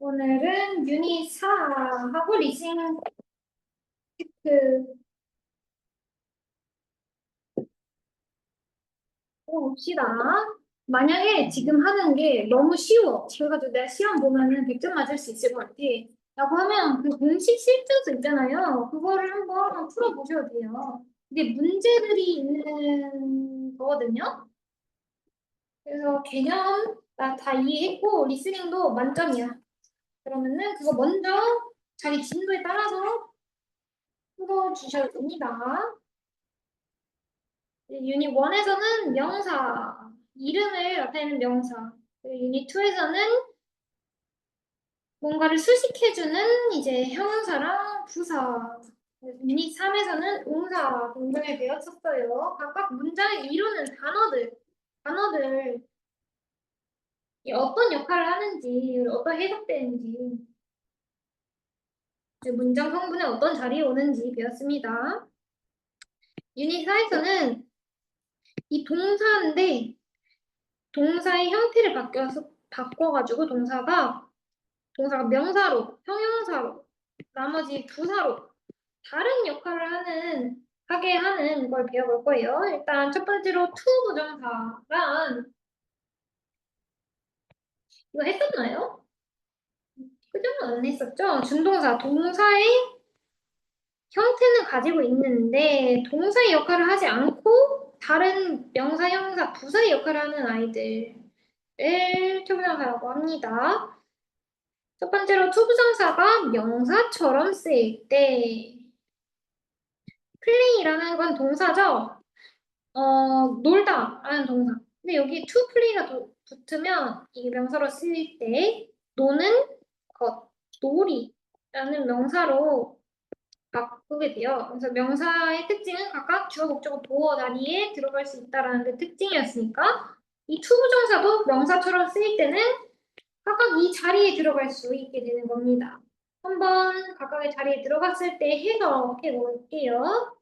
오늘은 유닛 4하고 리싱 그 봅시다. 만약에 지금 하는 게 너무 쉬워. 그래가지고 내가 시험 보면은 100점 맞을 수 있을 것 같아. 라고 하면 그 공식 실증서 있잖아요. 그거를 한번 풀어보셔도 돼요. 이게 문제들이 있는 거거든요. 그래서 개념 나 다 이해했고 리스닝도 만점이야. 그러면은 그거 먼저 자기 진도에 따라서 풀어주셔도 됩니다. 유닛 1에서는 명사, 이름을 나타내는 명사. 그리고 유닛 2에서는 뭔가를 수식해주는 이제 형용사랑 부사. 유닛 3에서는 동사 등등을 배웠었어요. 각각 문장을 이루는 단어들, 이 어떤 역할을 하는지, 어떤 해석되는지, 이제 문장 성분에 어떤 자리에 오는지 배웠습니다. 유닛 4에서는 이 동사인데, 동사의 형태를 바꿔가지고 동사가 명사로, 형용사로, 나머지 부사로 다른 역할을 하게 하는 걸 배워볼 거예요. 일단 첫 번째로 to 부정사란 이거 했었나요? 그죠? 안 했었죠? 준동사, 동사의 형태는 가지고 있는데 동사의 역할을 하지 않고 다른 명사, 형용사, 부사의 역할을 하는 아이들을 투부정사라고 합니다. 첫 번째로 투부정사가 명사처럼 쓰일 때 플레이라는 건 동사죠. 놀다라는 동사. 근데 여기 to play가 붙으면 이게 명사로 쓰일 때 노는 것, 놀이라는 명사로 바꾸게 돼요. 그래서 명사의 특징은 각각 주어, 목적어, 보어 자리에 들어갈 수 있다라는 게 특징이었으니까 이 to 부정사도 명사처럼 쓰일 때는 각각 이 자리에 들어갈 수 있게 되는 겁니다. 한번 각각의 자리에 들어갔을 때 해석해 볼게요.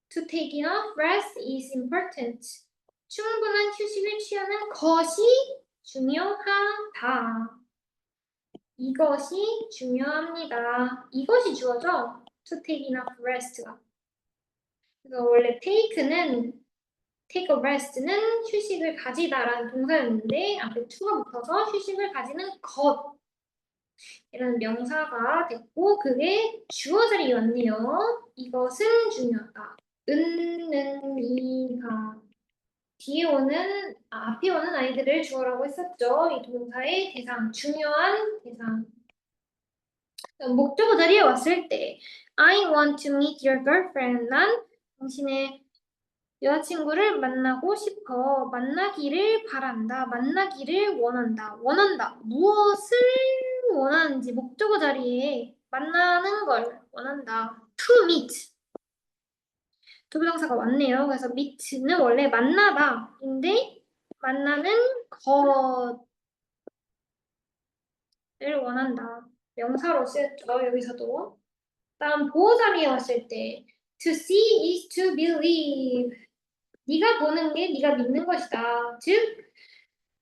To take enough rest is important. 충분한 휴식을 취하는 것이 중요하다. 이것이 중요합니다. 이것이 주어져. To take enough rest가. 그래서 원래 take a rest는 휴식을 가지다라는 동사였는데 앞에 to가 붙어서 휴식을 가지는 것 이라는 명사가 됐고 그게 주어 자리에 왔네요. 이것은 중요하다. 은는 이가 앞에 오는 아이들을 주어라고 했었죠. 이 동사의 대상, 중요한 대상. 목적어 자리에 왔을 때 I want to meet your girlfriend. 난 당신의 여자친구를 만나고 싶어. 만나기를 바란다. 만나기를 원한다. 원한다. 무엇을 원하는지 목적어 자리에 만나는 걸 원한다. To meet. 조부정사가 왔네요. 그래서 meet는 원래 만나다인데 만나는 것을 원한다. 명사로 쓰였죠. 여기서도. 다음 보호 자리에 왔을 때 to see is to believe. 네가 보는 게 네가 믿는 것이다. 즉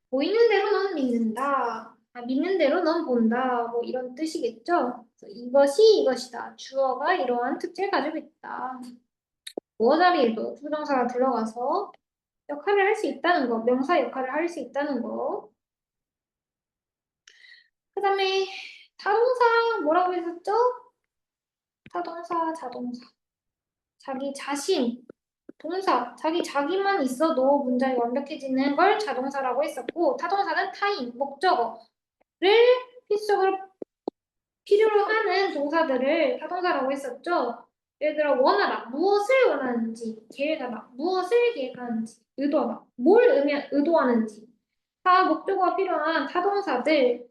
보이는 대로 넌 믿는다. 믿는 대로 넌 본다. 뭐 이런 뜻이겠죠. 그래서 이것이다. 주어가 이러한 특징을 가지고 있다. 보호 자리에도 부정사가 들어가서 역할을 할 수 있다는 거, 명사 역할을 할 수 있다는 거. 그 다음에 타동사 뭐라고 했었죠? 타동사, 자동사. 자기 자신, 동사, 자기만 있어도 문장이 완벽해지는 걸 자동사라고 했었고 타동사는 타인, 목적어를 필수적으로 필요로 하는 동사들을 타동사라고 했었죠. 예를 들어 원하다, 무엇을 원하는지, 계획하다, 무엇을 계획하는지, 의도하다, 뭘 의도하는지 다 목적어가 필요한 타동사들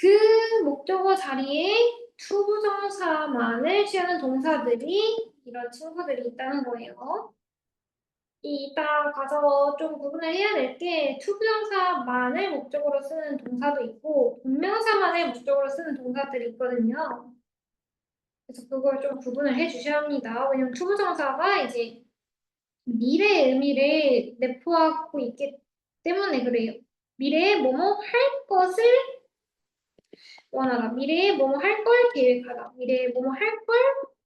그 목적어 자리에 투부정사만을 취하는 동사들이 이런 친구들이 있다는 거예요. 이따 가서 좀 구분을 해야 될 게 투부정사만을 목적으로 쓰는 동사도 있고 동명사만을 목적으로 쓰는 동사들이 있거든요. 그래서 그걸 좀 구분을 해 주셔야 합니다. 왜냐면 투부정사가 이제 미래의 의미를 내포하고 있기 때문에 그래요. 미래에 뭐뭐 할 것을 원하다. 미래에 뭐뭐 할 걸 계획하다. 미래에 뭐뭐 할 걸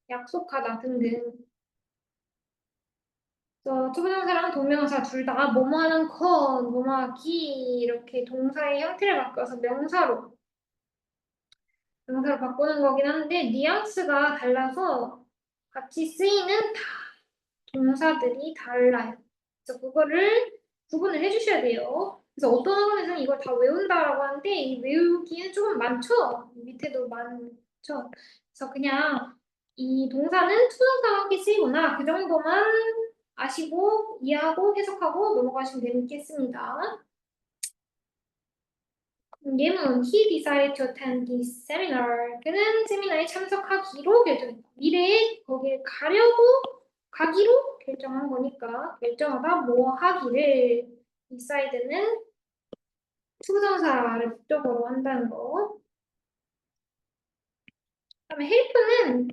약속하다 등등. 투부정사랑 동명사 둘 다 뭐뭐 하는 것, 뭐뭐 하기 이렇게 동사의 형태를 바꿔서 명사로 바꾸는 거긴 한데 뉘앙스가 달라서 같이 쓰이는 동사들이 달라요. 그래서 그거를 구분을 해주셔야 돼요. 그래서 어떤 학원에서는 이걸 다 외운다라고 하는데 이 외우기는 조금 많죠. 밑에도 많죠. 그래서 그냥 이 동사는 투정사와 함께 쓰이구나 그 정도만 아시고 이해하고 해석하고 넘어가시면 되겠습니다. 예문 He decided to attend this seminar. 그는 세미나에 참석하기로 결정했다. 미래에 거기에 가기로 결정한 거니까 결정하다 뭐 하기를 decide는 투부정사를 목적어로 한다는 거. 그다음에 help는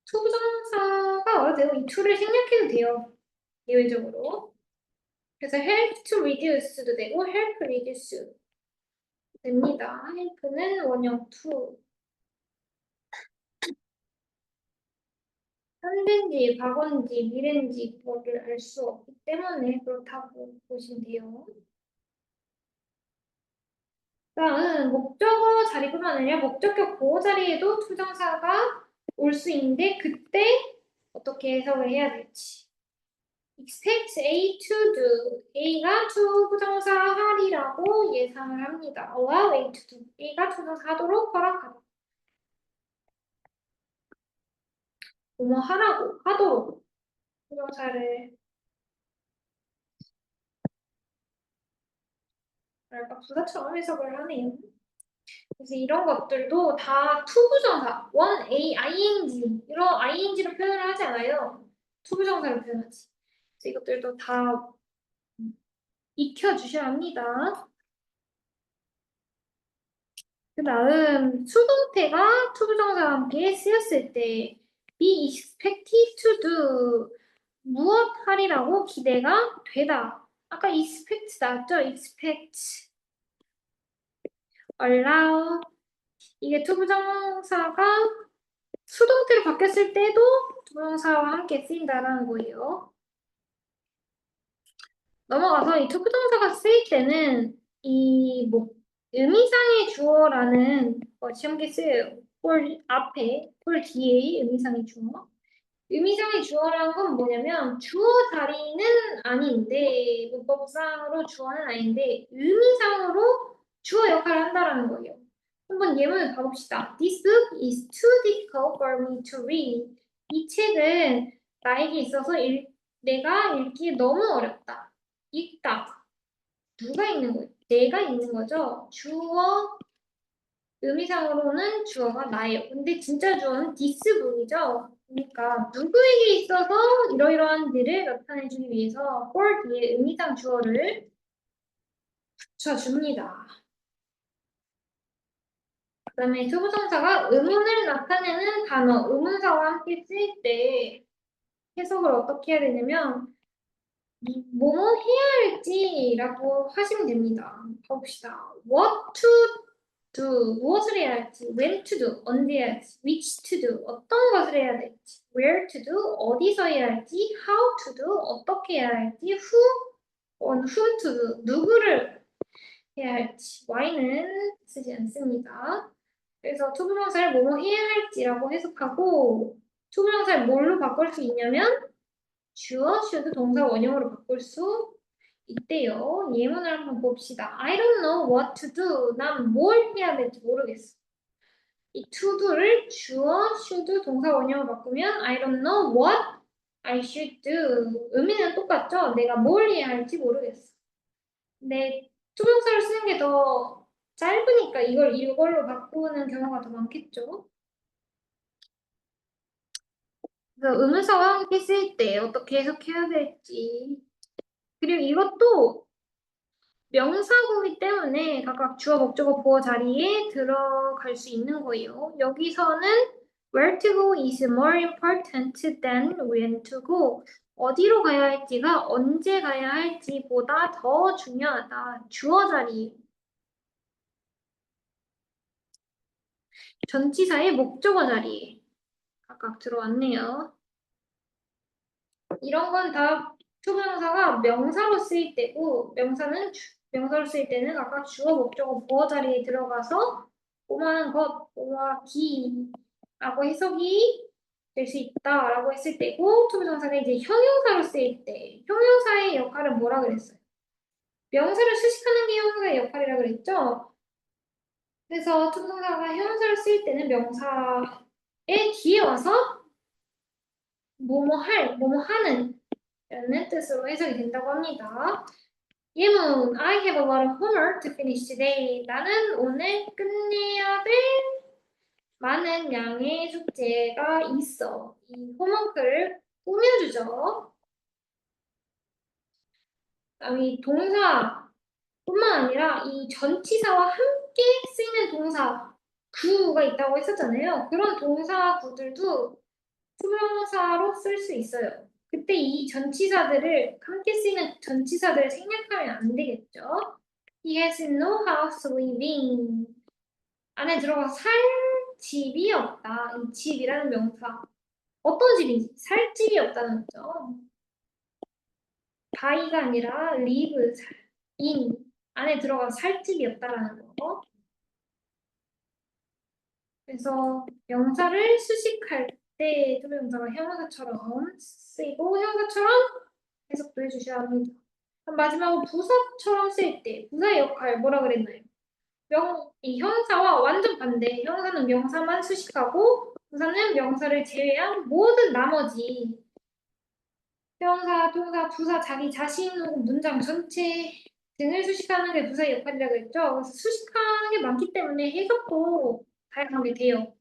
투부정사가 와도 되고 이 to를 생략해도 돼요. 예외적으로. 그래서 help to reduce도 되고 help reduce 됩니다. help는 원형 to. 현재인지 과거인지 미래인지 그거를 알 수 없기 때문에 그렇다고 보시면 돼요. 다음 목적어 자리뿐만 아니라 목적격 보호 자리에도 투정사가 올 수 있는데 그때 어떻게 해석을 해야 될지. expect A to do. A가 투부정사 하리라고 예상을 합니다. allow A to do. A가 투부정사 하도록 허락하다. 뭐뭐 하라고 하도록 투정사를 약간 부사처럼 해석을 하네요. 그래서 이런 것들도 다 투부정사, 원 A, ing 이런 ing로 표현을 하지 않아요. 투부정사로 표현하지. 그래서 이것들도 다 익혀주셔야 합니다. 그 다음 수동태가 투부정사와 함께 쓰였을 때 be expected to do 무엇 하리라고 기대가 되다. 아까 expect 나왔죠? expect, allow 이게 투부정사가 수동태로 바뀌었을 때도 동사와 함께 쓰인다는 거예요. 넘어가서 이 투부정사가 쓰일 때는 의미상의 주어라는 시험지에 쓰여요. for 앞에, for 뒤에 의미상의 주어. 의미상의 주어라는 건 뭐냐면 주어 자리는 아닌데 문법상으로 주어는 아닌데 의미상으로 주어 역할을 한다는 거예요. 한번 예문을 봐봅시다. This book is too difficult for me to read. 이 책은 나에게 있어서 내가 읽기 너무 어렵다. 읽다. 누가 읽는 거예요? 내가 읽는 거죠. 주어, 의미상으로는 주어가 나예요. 근데 진짜 주어는 this book이죠. 그러니까 누구에게 있어서 이러이러한 일을 나타내주기 위해서 for 뒤에 의미상 주어를 붙여줍니다. 그 다음에 투부정사가 의문을 나타내는 단어, 의문사와 함께 쓰일 때 해석을 어떻게 해야 되냐면 뭐뭐 해야 할지라고 하시면 됩니다. 봐봅시다. What to do, 무엇을 해야 할지, when to do, 언제 해야 할지, which to do, 어떤 것을 해야 될지, where to do, 어디서 해야 할지, how to do, 어떻게 해야 할지, whom to do, 누구를 해야 할지, why는 쓰지 않습니다. 그래서 투부정사를 뭐뭐 해야 할지라고 해석하고 투부정사를 뭘로 바꿀 수 있냐면 주어, should 동사 원형으로 바꿀 수 있대요. 예문을 한번 봅시다. I don't know what to do. 난 뭘 해야 될지 모르겠어. 이 to do를 주어, should 동사 원형으로 바꾸면 I don't know what I should do. 의미는 똑같죠? 내가 뭘 해야 할지 모르겠어. 근데 투명사를 쓰는 게 더 짧으니까 이걸로 바꾸는 경우가 더 많겠죠? 그래서 의문사와 함께 쓸 때 어떻게 해석해야 될지. 그리고 이것도 명사구이기 때문에 각각 주어, 목적어, 보어 자리에 들어갈 수 있는 거예요. 여기서는 where to go is more important than when to go. 어디로 가야 할지가 언제 가야 할지보다 더 중요하다. 주어 자리. 전치사의 목적어 자리에 각각 들어왔네요. 이런 건 다 투부정사가 명사로 쓰일 때고 명사로 쓰일 때는 각각 주어, 목적어, 보어 자리에 들어가서 뭐뭐하는 것, 뭐뭐하기라고 해석이 될 수 있다라고 했을 때고 투부정사가 이제 형용사로 쓰일 때 형용사의 역할은 뭐라 그랬어요? 명사를 수식하는 게 형용사의 역할이라 그랬죠? 그래서 투부정사가 형용사를 쓰일 때는 명사의 뒤에 와서 뭐뭐하는 라는 뜻으로 해석이 된다고 합니다. 예문 I have a lot of homework to finish today. 나는 오늘 끝내야 될 많은 양의 숙제가 있어. 이 홈워크를 꾸며주죠. 이 동사뿐만 아니라 이 전치사와 함께 쓰이는 동사 구가 있다고 했었잖아요. 그런 동사구들도 투명사로 쓸 수 있어요. 그때 이 전치사들을 함께 쓰이는 전치사들을 생략하면 안 되겠죠. He has no house to live in. 안에 들어가서 살 집이 없다. 이 집이라는 명사. 어떤 집인지 살 집이 없다는 거죠. buy가 아니라 live, in. 안에 들어가서 살 집이 없다라는 거. 그래서 명사를 수식할 때 투부정사가 형용사처럼 쓰이고 형용사처럼 해석도 해주셔야 합니다. 그럼 마지막으로 부사처럼 쓰일 때 부사의 역할 뭐라 그랬나요? 이 형용사와 완전 반대. 형용사는 명사만 수식하고 부사는 명사를 제외한 모든 나머지 형용사, 동사, 부사, 자기 자신 혹은 문장 전체 등을 수식하는 게 부사의 역할이라고 했죠. 그래서 수식하는 게 많기 때문에 해석도 다양하게 돼요.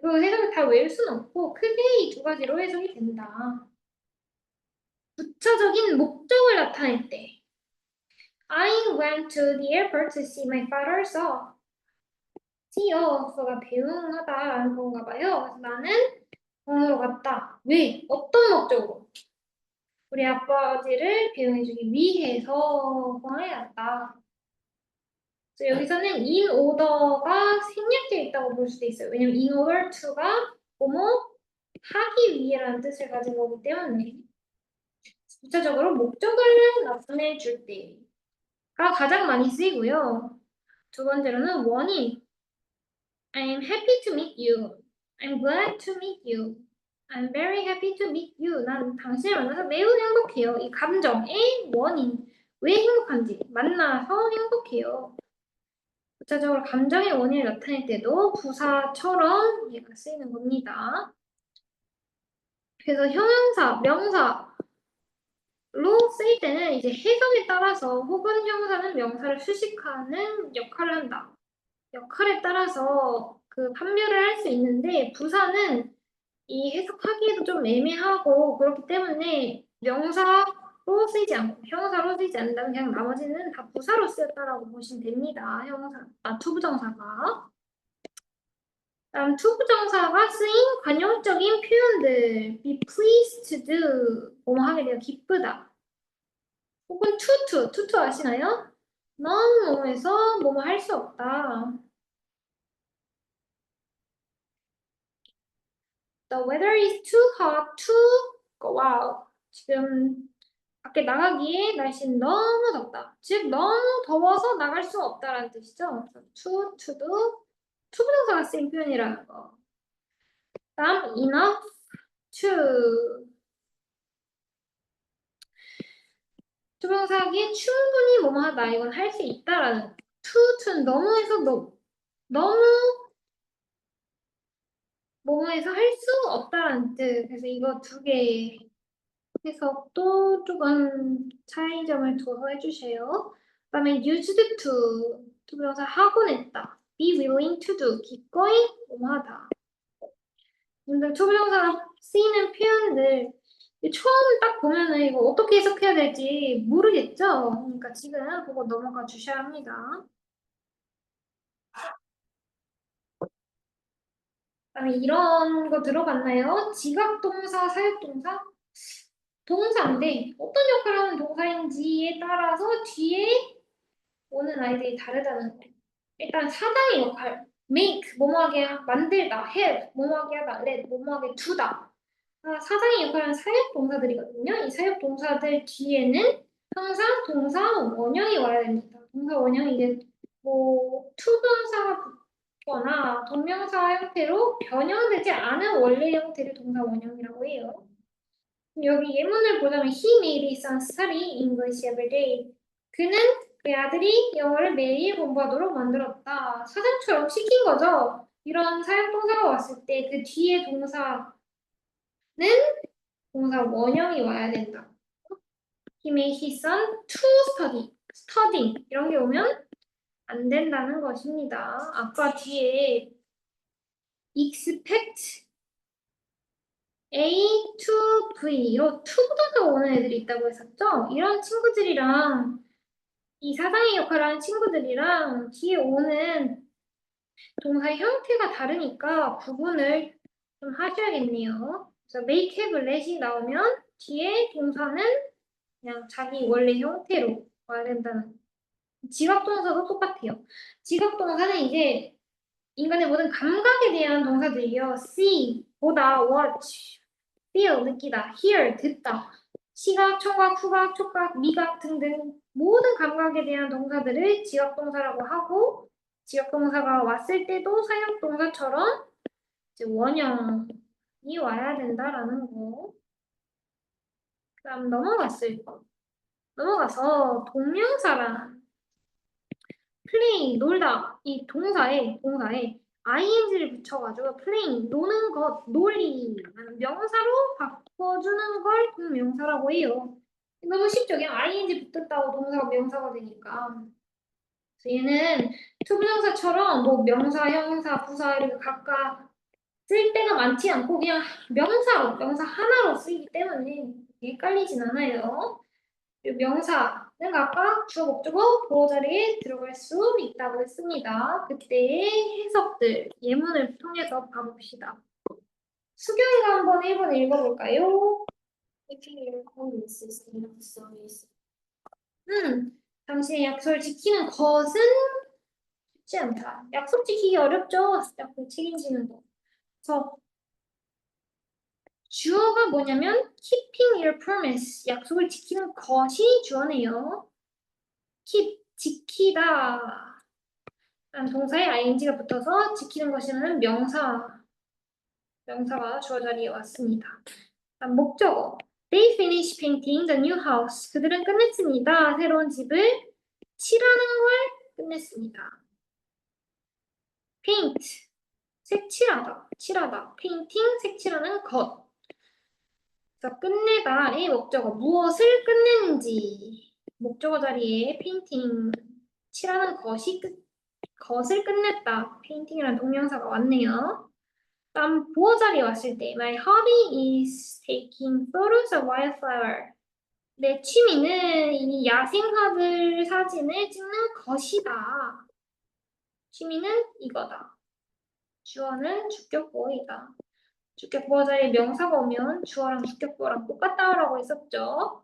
그 해석을 다 외울 수는 없고 크게 이 두 가지로 해석이 된다. 부차적인 목적을 나타낼 때 I went to the airport to see my father, so see of가 배웅하다라는 건가 봐요. 그래서 나는 공항으로 갔다. 왜? 어떤 목적으로? 우리 아버지를 배웅해주기 위해서 공항에 갔다. 그래서 여기서는 in order가 생략되어 있다고 볼 수도 있어요. 왜냐면 in order to가 뭐뭐 하기 위해라는 뜻을 가진 거기 때문에 구체적으로 목적을 나타내 줄 때가 가장 많이 쓰이고요. 두 번째로는 원인. I'm happy to meet you. I'm glad to meet you. I'm very happy to meet you. 난 당신을 만나서 매우 행복해요. 이 감정의 원인. 왜 행복한지 만나서 행복해요. 구체적으로 감정의 원인을 나타낼 때도 부사처럼 얘가 쓰이는 겁니다. 그래서 형용사, 명사로 쓰일 때는 이제 해석에 따라서 혹은 형용사는 명사를 수식하는 역할을 한다. 역할에 따라서 그 판별을 할 수 있는데 부사는 이 해석하기에도 좀 애매하고 그렇기 때문에 명사로 쓰이지 않고 형용사로 쓰이지 않는다면 그냥 나머지는 다 부사로 쓰였다라고 보시면 됩니다. 투부정사가. 다음 투부정사가 쓰인 관용적인 표현들 be pleased to do 뭐뭐 하게 되어 기쁘다 혹은 to 아시나요? 넌 뭐뭐해서 뭐뭐 할 수 없다. The weather is too hot to go out. 지금 밖에 나가기에 날씨는 너무 덥다. 즉 너무 더워서 나갈 수 없다라는 뜻이죠. to도 투부정사가 쓰인 표현이라는 거. 다음 enough to 투부정사기에 충분히 뭐뭐하다 이건 할 수 있다라는 to는 너무해서 너무 뭐뭐해서 할 수 없다라는 뜻. 그래서 이거 두 개 해석도 조금 차이점을 둬서 해주세요. 그다음에 used to 투부정사 하곤 했다. be willing to do 기꺼이 뭐뭐하다. 근데 투부정사로 쓰이는 표현들 처음 딱 보면은 이거 어떻게 해석해야 될지 모르겠죠? 그러니까 지금 그거 넘어가 주셔야 합니다. 그다음에 이런 거 들어봤나요? 지각동사, 사역동사? 동사인데 어떤 역할을 하는 동사인지에 따라서 뒤에 오는 아이들이 다르다는 거. 일단 사장의 역할. make 뭐뭐하게 만들다, have 뭐뭐하게 하다, let 뭐뭐하게 두다. 사장의 역할은 사역 동사들이거든요. 이 사역 동사들 뒤에는 항상 동사 원형이 와야 됩니다. 동사 원형이 이제 뭐 투동사가 붙거나 동명사 형태로 변형되지 않은 원래 형태를 동사 원형이라고 해요. 여기 예문을 보자면 he made his son study English every day. 그는 그 아들이 영어를 매일 공부하도록 만들었다. 사전처럼 시킨 거죠. 이런 사용동사가 왔을 때 그 뒤에 동사는 동사 원형이 와야 된다. He made his son to study. studying 이런 게 오면 안 된다는 것입니다. 아까 뒤에 expect A to V로 to 부동사가 오는 애들이 있다고 했었죠? 이런 친구들이랑 이 사장의 역할을 하는 친구들이랑 뒤에 오는 동사의 형태가 다르니까 구분을 좀 하셔야겠네요. 그래서 make, have, let이 나오면 뒤에 동사는 그냥 자기 원래 형태로 와야 된다는. 지각동사도 똑같아요. 지각동사는 이제 인간의 모든 감각에 대한 동사들이요. see, 보다, watch, feel, 느끼다, hear, 듣다, 시각, 청각, 후각, 촉각, 미각 등등 모든 감각에 대한 동사들을 지역동사라고 하고 지역동사가 왔을 때도 사역동사처럼 이제 원형이 와야 된다라는 거. 그다음 넘어가서 동명사란 play, 놀다 이 동사에 ing를 붙여가지고 play, 노는 것, 놀이 명사로 바꿔주는 걸 동명사라고 해요. 너무 쉽죠? 그냥 ing 붙었다고 동사가 명사가 되니까. 그래서 얘는 투부정사처럼 뭐 명사, 형용사, 부사 이렇게 각각 쓸 때가 많지 않고 그냥 명사 하나로 쓰이기 때문에 헷갈리진 않아요. 명사는 각각 주어, 목적어, 보호 자리에 들어갈 수 있다고 했습니다. 그때의 해석들, 예문을 통해서 봐봅시다. 수경이가 한번 1번 읽어볼까요? 당신의 약속을 지키는 것은 쉽지 않다. 약속 지키기 어렵죠? 약속 책임지는 거. 그래서 주어가 뭐냐면 keeping your promise, 약속을 지키는 것이 주어네요. keep, 지키다 라는 동사에 ing가 붙어서 지키는 것이라는 명사가 주어 자리에 왔습니다. 다음 목적어 They finished painting the new house. 그들은 끝냈습니다. 새로운 집을 칠하는 걸 끝냈습니다. paint, 칠하다. painting, 색칠하는 것. 그래서 끝내다의 목적어 무엇을 끝내는지 목적어 자리에 painting, 칠하는 것을 끝냈다. 페인팅이라는 동명사가 왔네요. 다음 보호 자리에 왔을 때 My hobby is taking photos of wildflower. 내 취미는 이 야생화들 사진을 찍는 것이다. 취미는 이거다. 주어는 주격보어이다. 주격보어 자리에 명사가 오면 주어랑 주격보어랑 똑같다라고 했었죠.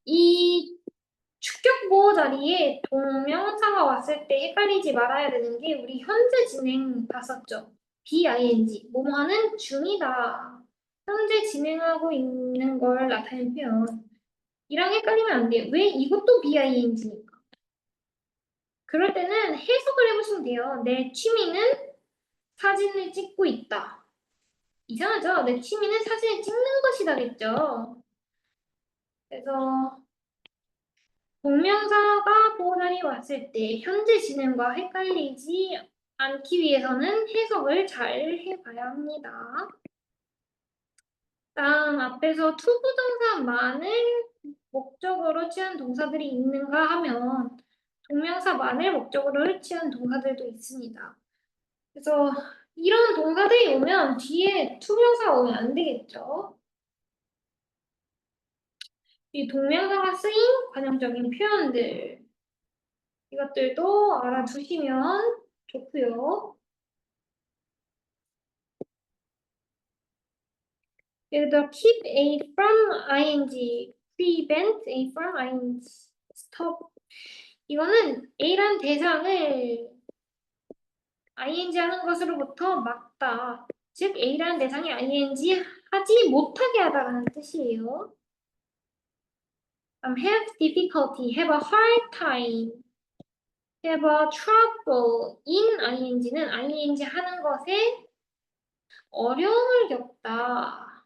이 주격보어 자리에 동명사가 왔을 때 헷갈리지 말아야 되는 게 우리 현재 진행 봤었죠. BING, 뭐뭐 하는 중이다. 현재 진행하고 있는 걸 나타내는 표현. 이랑 헷갈리면 안 돼요. 왜? 이것도 BING니까. 그럴 때는 해석을 해보시면 돼요. 내 취미는 사진을 찍고 있다. 이상하죠? 내 취미는 사진을 찍는 것이다겠죠. 그래서 동명사가 보호자리에 왔을 때 현재 진행과 헷갈리지 않기 위해서는 해석을 잘 해봐야 합니다. 다음 앞에서 투부정사만을 목적어로 취한 동사들이 있는가 하면 동명사만을 목적어로 취한 동사들도 있습니다. 그래서 이런 동사들이 오면 뒤에 투부정사가 오면 안 되겠죠. 이 동명사가 쓰인 관용적인 표현들 이것들도 알아두시면 좋고요. 예를 들어 keep A from ing, prevent A from ing, stop 이거는 A란 대상을 ing 하는 것으로부터 막다. 즉 A라는 대상이 ing 하지 못하게 하다라는 뜻이에요. have difficulty, have a hard time, have a trouble in ing는 ing 하는 것에 어려움을 겪다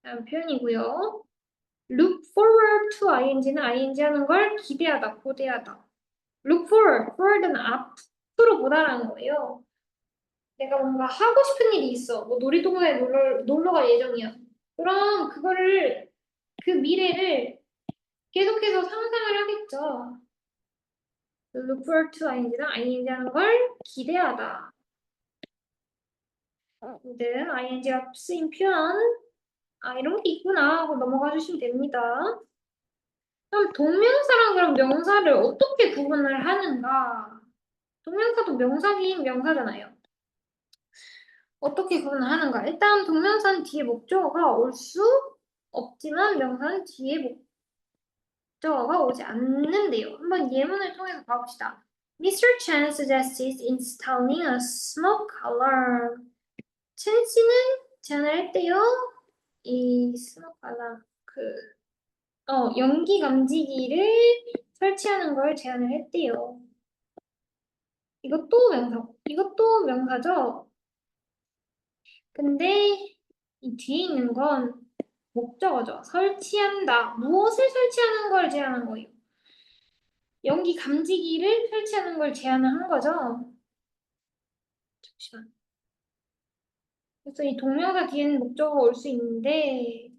라는 표현이고요. look forward to ing는 ing 하는 걸 기대하다, 고대하다. look forward는 앞으로 보다라는 거예요. 내가 뭔가 하고 싶은 일이 있어. 뭐 놀이동산에 놀러 갈 예정이야. 그럼 그 미래를 계속해서 상상을 하겠죠. look forward to ing는 ing 하는 걸 기대하다. 는 ing가 쓰인 표현 이런 게 있구나 하고 넘어가 주시면 됩니다. 그럼 동명사랑 그럼 명사를 어떻게 구분을 하는가? 동명사도 명사긴 명사잖아요. 어떻게 구분을 하는가? 일단 동명사는 뒤에 목적어가 올 수 없지만 명사는 뒤에 목적어가 오지 않는데요. 한번 예문을 통해서 봐봅시다. Mr. Chen suggested installing a smoke alarm. chen 씨는 제안을 했대요. 이 smoke alarm, 연기 감지기를 설치하는 걸 제안을 했대요. 이것도 명사죠? 근데 이 뒤에 있는 건 목적어죠. 설치한다. 무엇을 설치하는 걸 제안한 거예요? 연기 감지기를 설치하는 걸 제안을 한 거죠. 잠시만. 그래서 이 동명사 뒤에는 목적어가 올 수 있는데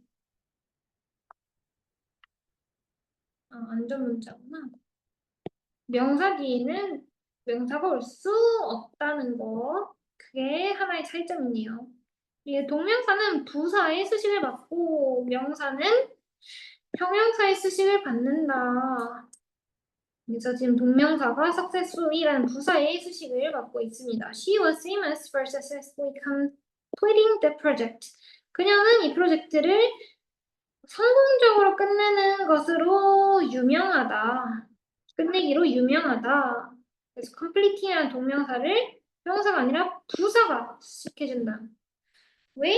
안전 문자구나. 명사 뒤에는 명사가 올 수 없다는 거. 그게 하나의 차이점이네요. 이 동명사는 부사의 수식을 받고 명사는 형용사의 수식을 받는다. 그래서 지금 동명사가 successfully라는 부사의 수식을 받고 있습니다. She was famous for successfully completing the project. 그녀는 이 프로젝트를 성공적으로 끝내는 것으로 유명하다. 끝내기로 유명하다. 그래서 complete이라는 동명사를 형용사가 아니라 부사가 수식해준다. 왜?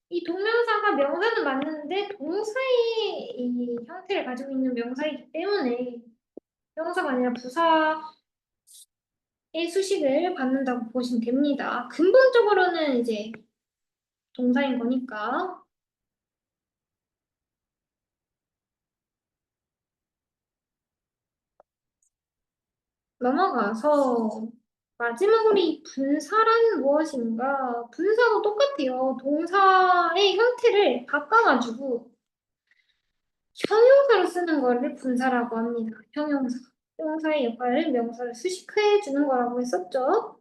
이 동명사가 명사는 맞는데 동사의 이 형태를 가지고 있는 명사이기 때문에 형용사가 아니라 부사의 수식을 받는다고 보시면 됩니다. 근본적으로는 이제 동사인 거니까. 넘어가서 마지막으로 이 분사란 무엇인가? 분사도 똑같아요. 동사의 형태를 바꿔가지고 형용사로 쓰는 거를 분사라고 합니다. 형용사. 형용사의 역할을 명사를 수식해 주는 거라고 했었죠.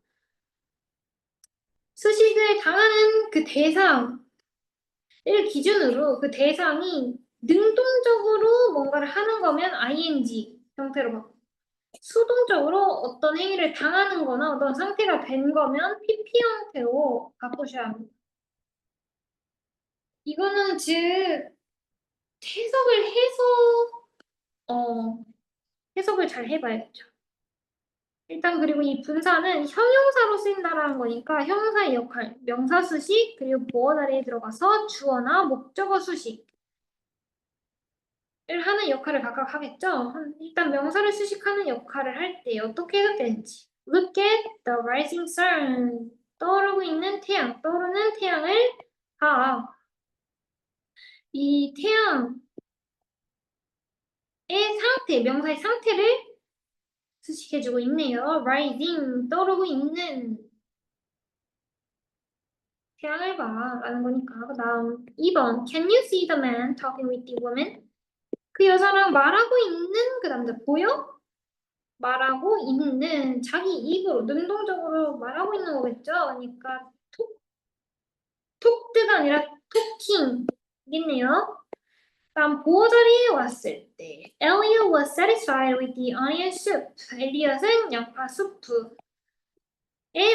수식을 당하는 그 대상을 기준으로 그 대상이 능동적으로 뭔가를 하는 거면 ing 형태로 바꿔. 수동적으로 어떤 행위를 당하는 거나 어떤 상태가 된 거면 PP 형태로 바꾸셔야 합니다. 이거는 즉 해석을 해서 해석을 잘 해봐야겠죠. 일단 그리고 이 분사는 형용사로 쓰인다라는 거니까 형용사의 역할, 명사 수식, 그리고 보어 자리에 들어가서 주어나 목적어 수식을 하는 역할을 각각 하겠죠. 일단 명사를 수식하는 역할을 할 때 어떻게 해석되는지. Look at the rising sun. 떠오르고 있는 태양, 떠오르는 태양을 봐. 이 태양의 상태, 명사의 상태를 수식해주고 있네요. rising, 떠오르고 있는 태양을 봐 라는 거니까. 그 다음 2번 Can you see the man talking with the woman? 그 여자랑 말하고 있는 그 남자 보여? 말하고 있는 자기 입으로 능동적으로 말하고 있는 거겠죠? 그러니까 톡드가 아니라 토킹이겠네요. 다음 보호 자리에 왔을 때 Elliot was satisfied with the onion soup. 엘리엇은 양파 수프에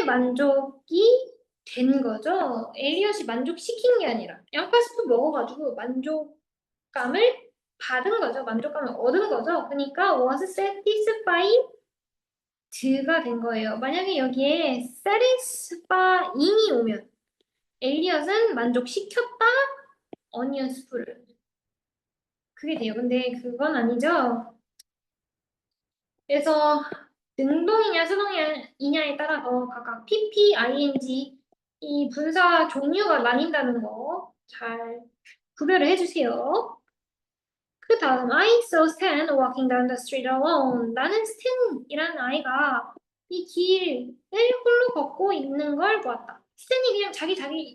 만족이 된 거죠. 엘리엇이 만족시킨 게 아니라 양파 수프 먹어가지고 만족감을 받은 거죠. 만족감을 얻은 거죠. 그러니까 was satisfied 드가 된 거예요. 만약에 여기에 satisfying이 오면 엘리엇은 만족시켰다 어니언 스프를 그게 돼요. 근데 그건 아니죠. 그래서 능동이냐 수동이냐에 따라서 각각 PP, ING 이 분사 종류가 나뉜다는 거 잘 구별을 해주세요. 그 다음 I saw Stan walking down the street alone. 나는 스탠이라는 아이가 이 길을 홀로 걷고 있는 걸 보았다. 스탠이 그냥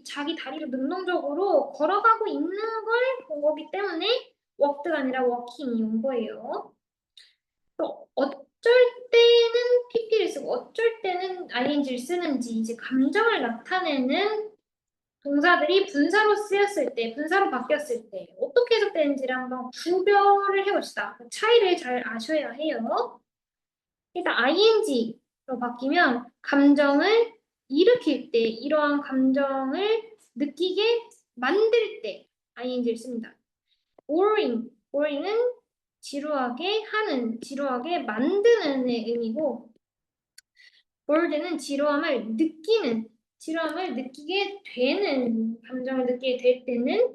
자기 다리로 능동적으로 걸어가고 있는 걸 본 거기 때문에 walk가 아니라 walking이 온 거예요. 또 어쩔 때는 PP를 쓰고 어쩔 때는 ING를 쓰는지 이제 감정을 나타내는 동사들이 분사로 쓰였을 때, 분사로 바뀌었을 때 어떻게 해석되는지를 한번 구별을 해봅시다. 그 차이를 잘 아셔야 해요. 일단 ing로 바뀌면 감정을 일으킬 때, 이러한 감정을 느끼게 만들 때 ing를 씁니다. boring은 지루하게 하는, 지루하게 만드는의 의미고 bored는 지루함을 느끼는, 지루함을 느끼게 되는, 감정을 느끼게 될 때는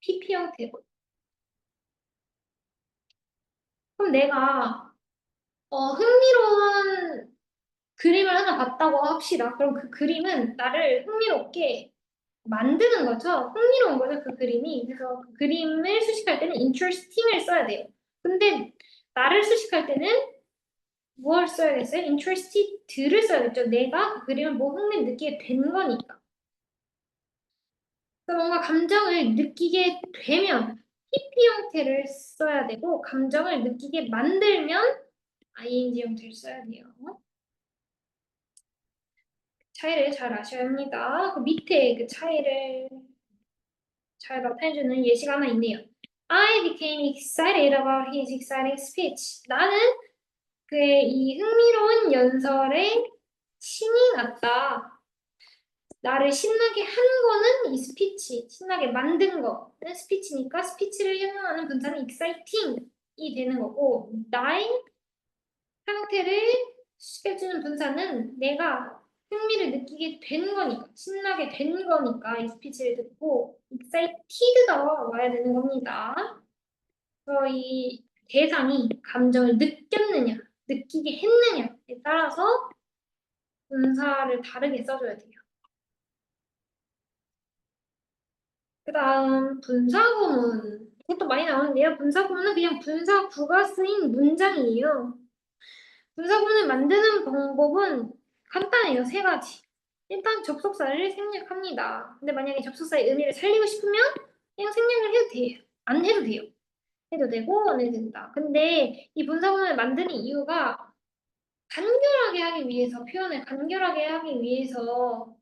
PP 형태고. 그럼 내가 흥미로운 그림을 하나 봤다고 합시다. 그럼 그 그림은 나를 흥미롭게 만드는 거죠. 흥미로운 거죠, 그 그림이. 그래서 그 그림을 수식할 때는 interesting을 써야 돼요. 근데 나를 수식할 때는 뭘 써야겠어요? interested를 써야겠죠. 내가 그 그림을 뭐 흥미 느끼게 된 거니까. 그래서 뭔가 감정을 느끼게 되면 PP 형태를 써야 되고 감정을 느끼게 만들면 ing 형태를 써야 돼요. 차이를 잘 아셔야 합니다. 그 밑에 그 차이를 잘 나타내주는 예시가 하나 있네요. I became excited about his exciting speech. 나는 그의 이 흥미로운 연설에 신이 났다. 나를 신나게 한 거는 이 스피치, 신나게 만든 거는 스피치니까 스피치를 형용하는 분사는 exciting이 되는 거고 나의 상태를 수식해주는 분사는 내가 흥미를 느끼게 된 거니까, 신나게 된 거니까 이 스피치를 듣고 excited가 와야 되는 겁니다. 그래서 이 대상이 감정을 느꼈느냐, 느끼게 했느냐에 따라서 분사를 다르게 써줘야 돼요. 그 다음 분사구문. 이것도 많이 나오는데요. 분사구문은 그냥 분사구가 쓰인 문장이에요. 분사구문을 만드는 방법은 간단해요. 세 가지. 일단 접속사를 생략합니다. 근데 만약에 접속사의 의미를 살리고 싶으면 그냥 생략을 해도 돼요. 안 해도 돼요. 해도 되고 안 해도 된다. 근데 이 분사구문을 만드는 이유가 간결하게 하기 위해서, 표현을 간결하게 하기 위해서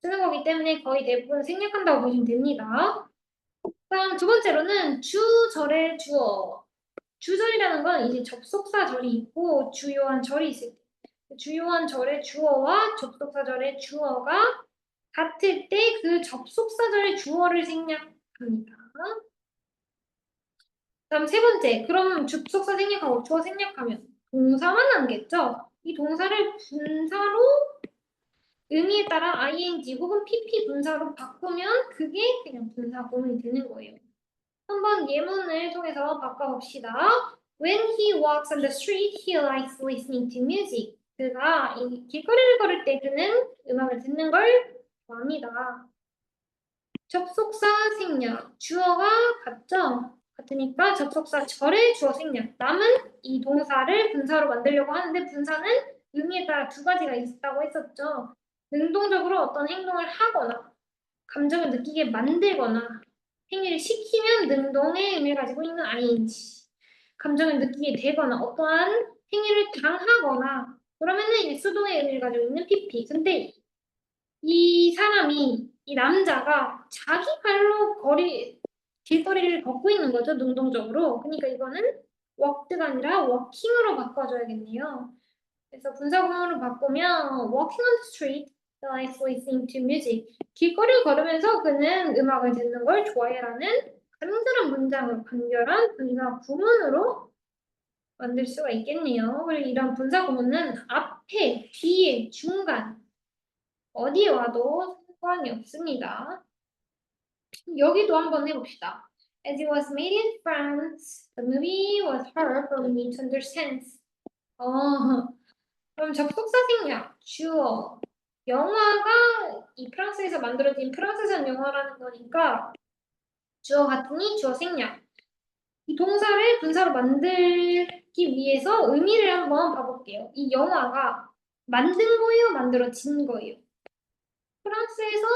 쓰는 거기 때문에 거의 대부분 생략한다고 보시면 됩니다. 그다음 두 번째로는 주절의 주어. 주절이라는 건 이제 접속사 절이 있고 주요한 절이 있을 때 주요한 절의 주어와 접속사 절의 주어가 같을 때 그 접속사 절의 주어를 생략합니다. 그다음 세 번째, 그럼 접속사 생략하고 주어 생략하면 동사만 남겠죠? 이 동사를 분사로 의미에 따라 ing 혹은 pp 분사로 바꾸면 그게 그냥 분사 구문이 되는 거예요. 한번 예문을 통해서 바꿔봅시다. When he walks on the street, he likes listening to music. 그가 이 길거리를 걸을 때 그는 음악을 듣는 걸 좋아합니다. 접속사 생략, 주어가 같죠? 같으니까 접속사 절의 주어 생략. 남은 이 동사를 분사로 만들려고 하는데 분사는 의미에 따라 두 가지가 있다고 했었죠. 능동적으로 어떤 행동을 하거나 감정을 느끼게 만들거나 행위를 시키면 능동의 의미를 가지고 있는 ing. 감정을 느끼게 되거나 어떠한 행위를 당하거나 그러면은 이제 수동의 의미를 가지고 있는 pp. 근데 이 사람이 이 남자가 자기 발로 길거리를 걷고 있는 거죠, 능동적으로. 그러니까 이거는 walked가 아니라 walking으로 바꿔줘야겠네요. 그래서 분사구문으로 바꾸면 walking on the street, likes listening to music. 길거리를 걸으면서 그는 음악을 듣는 걸 좋아해라는 간결한 문장으로 간결한 분사 구문으로 만들 수가 있겠네요. 그리고 이런 분사 구문은 앞에, 뒤에, 중간 어디에 와도 상관이 없습니다. 여기도 한번 해봅시다. As it was made in France, the movie was hard for me to understand. 그럼 접속사 생략, 주어. 영화가 이 프랑스에서 만들어진 프랑스산 영화라는 거니까 주어 같으니 주어 생략. 이 동사를 분사로 만들기 위해서 의미를 한번 봐볼게요. 이 영화가 만든 거예요? 만들어진 거예요? 프랑스에서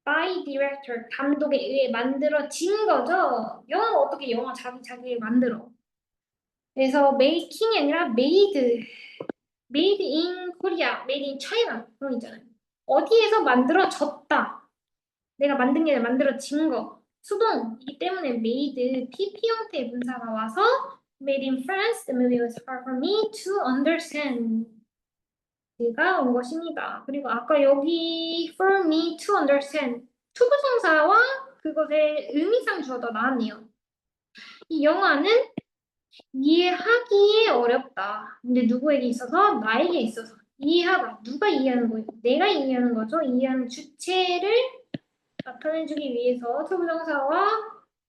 by director, 감독에 의해 만들어진 거죠? 영화가 어떻게 영화 자기를 만들어? 그래서 making이 아니라 made. made in Korea, made in China 그런 거 있잖아요. 어디에서 만들어졌다. 내가 만든 게 아니라 만들어진 거. 수동이기 때문에 made, PP 형태의 분사가 와서 made in France, the movie was hard for me to understand. 가 온 것입니다. 그리고 아까 여기 for me to understand 투부정사와 그것의 의미상 주어도 나왔네요. 이 영화는 이해하기에 어렵다. 근데 누구에게 있어서? 나에게 있어서. 이해하다. 누가 이해하는 거예요? 내가 이해하는 거죠. 이해하는 주체를 나타내주기 위해서 투부정사와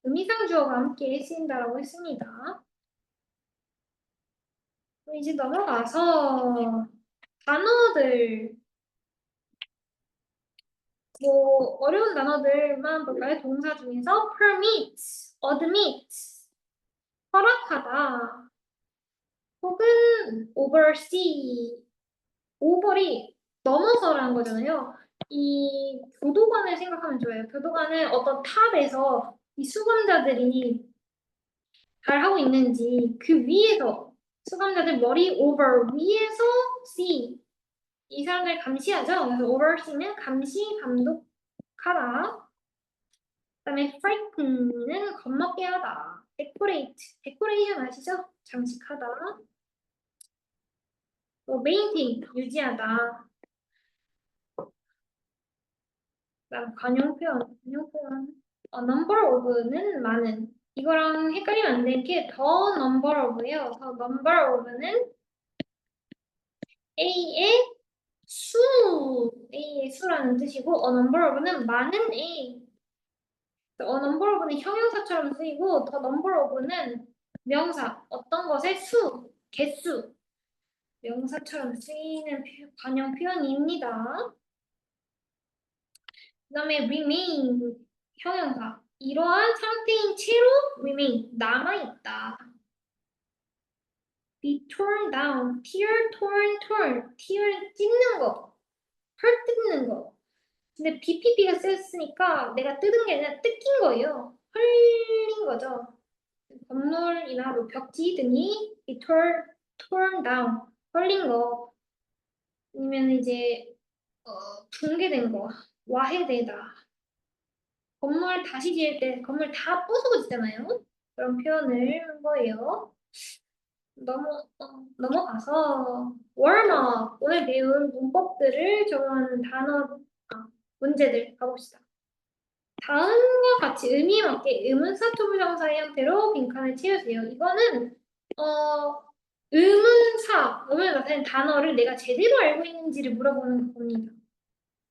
의미상 주어가 함께 쓰인다라고 했습니다. 이제 넘어가서 단어들, 뭐 어려운 단어들만 볼까요? 동사 중에서 permit, admit, 허락하다, 혹은 oversee, over이 넘어서라는 거잖아요. 이 교도관을 생각하면 좋아요. 교도관은 어떤 탑에서 이 수감자들이 잘 하고 있는지 그 위에서 수감자들 머리 over 위에서 see 이 사람들 감시하죠. 그래서 oversee는 감시, 감독하다. 그다음에 frighten은 겁먹게 하다. decorate, decoration 아시죠? 장식하다. 또 maintain, 유지하다. 그다음 관용 표현, 관용 표현. number of는 많은. 이거랑 헷갈리면 안 되는 게 the number of예요. the number of는 A의 수, A의 수라는 뜻이고 a number of는 많은 A. a number of는 형용사처럼 쓰이고 the number of는 명사, 어떤 것의 수, 개수, 명사처럼 쓰이는 관용 표현입니다. 그 다음에 remain, 형용사. 이러한 상태인 채로 remain, 남아있다. be torn down, tear, torn. tear는 찢는 거, 헐뜯는 거. 근데 BPP가 쓰였으니까 내가 뜯은 게 아니라 뜯긴 거예요. 헐린 거죠. 건물이나 뭐 벽지 등이 be torn down, 헐린 거. 아니면 이제 붕괴된 거, 와해되다. 건물 다시 지을 때 건물 다 부수고지잖아요. 그런 표현을 한 거예요. 넘어가서 warm up 오늘 배운 문법들을 적은 단어 문제들 가봅시다. 다음과 같이 의미에 맞게 의문사 투부정사의 형태로 빈칸을 채우세요. 이거는 의문을 나타낸 단어를 내가 제대로 알고 있는지를 물어보는 겁니다.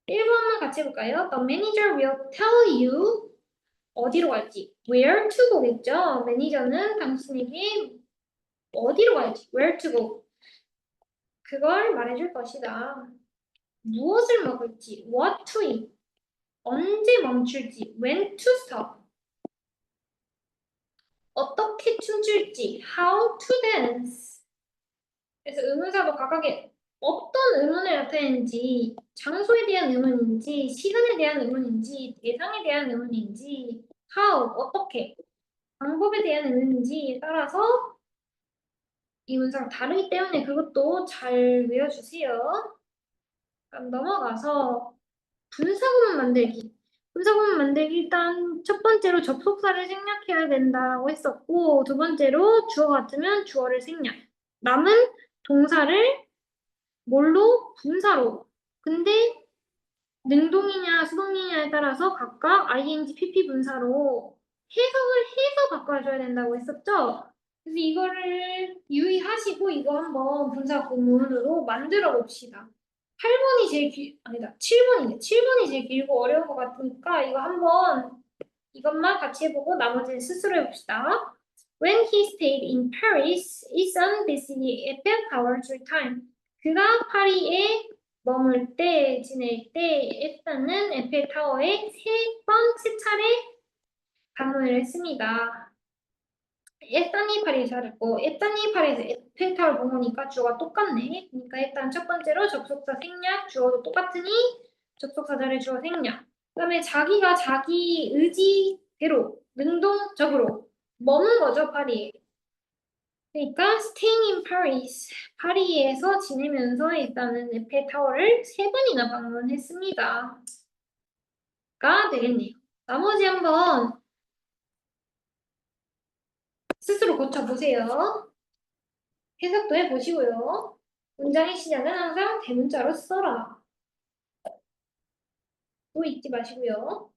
1번만 같이 해볼까요? The manager will tell you 어디로 갈지. Where to go겠죠? 매니저는 당신에게 어디로 갈지. Where to go. 그걸 말해줄 것이다. 무엇을 먹을지. What to eat. 언제 멈출지. When to stop. 어떻게 춤출지. How to dance. 그래서 의문사도 각각의 어떤 의문을 나타내는지, 장소에 대한 의문인지, 시간에 대한 의문인지, 대상에 대한 의문인지, how, 어떻게, 방법에 대한 의문인지에 따라서 이 문사가 다르기 때문에 그것도 잘 외워주세요. 그럼 넘어가서 분사구문 만들기. 분사구문 만들기 일단 첫 번째로 접속사를 생략해야 된다고 했었고 두 번째로 주어 같으면 주어를 생략. 남은 동사를 뭘로? 분사로. 근데 능동이냐 수동이냐에 따라서 각각 ing, pp 분사로 해석을 해서 바꿔줘야 된다고 했었죠? 그래서 이거를 유의하시고 이거 한번 분사 구문으로 만들어 봅시다. 8번이 제일 아니다. 7번이네. 7번이 제일 길고 어려운 것 같으니까 이거 한번 이것만 같이 해보고 나머지는 스스로 해봅시다. When he stayed in Paris, his son visited Eiffel Tower 3 times. 그가 파리에 머물 때, 지낼 때, 에스타는 에펠타워에 세 차례 방문을 했습니다. 에스타니 파리에 잘했고, 에스타니 파리에서 에펠타워를 보니까 주어가 똑같네. 그러니까 일단 첫 번째로 접속사 생략, 주어도 똑같으니 접속사 자리 주어 생략. 그다음에 자기가 자기 의지대로 능동적으로 머문 거죠, 파리에. 그러니까 staying in Paris, 파리에서 지내면서 일단은 에펠타워를 세 번이나 방문했습니다. 가 되겠네요. 나머지 한번 스스로 고쳐보세요. 해석도 해보시고요. 문장의 시작은 항상 대문자로 써라. 또 잊지 마시고요.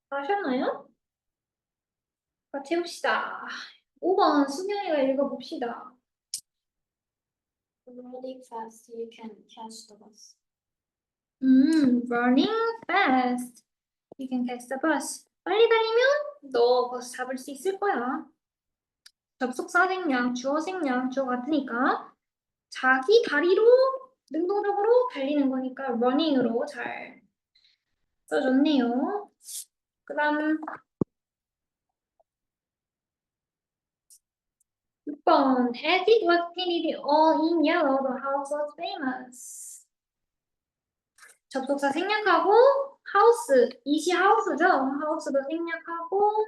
아셨나요? 같이 해봅시다. 5번 수경이가 읽어봅시다. Running fast, you can catch the bus. Running fast. You can catch the bus. 빨리 달리면 너 버스 잡을 수 있을 거야. 접속사 생략, 주어 생략, 주어 같으니까 자기 다리로 능동적으로 달리는 거니까 running으로 잘 써줬네요. 그 다음 6번 As it was painted all in yellow, the house was famous. 접속사 생략하고 house, 이시 house죠. house도 생략하고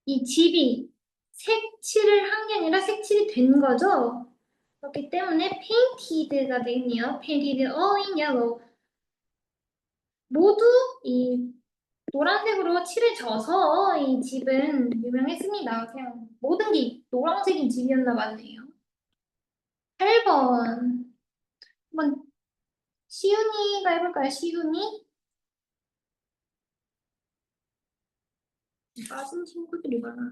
이 집이 색칠을 한 게 아니라 색칠이 된 거죠. 그렇기 때문에 painted가 되겠네요. painted all in yellow. 모두 이 노란색으로 칠을 져서 이 집은 유명했습니다. 그냥 모든 게 노란색인 집이었나 봤네요. 8번. 한번 시윤이가 해볼까요? 시윤이? 빠진 친구들이 많아.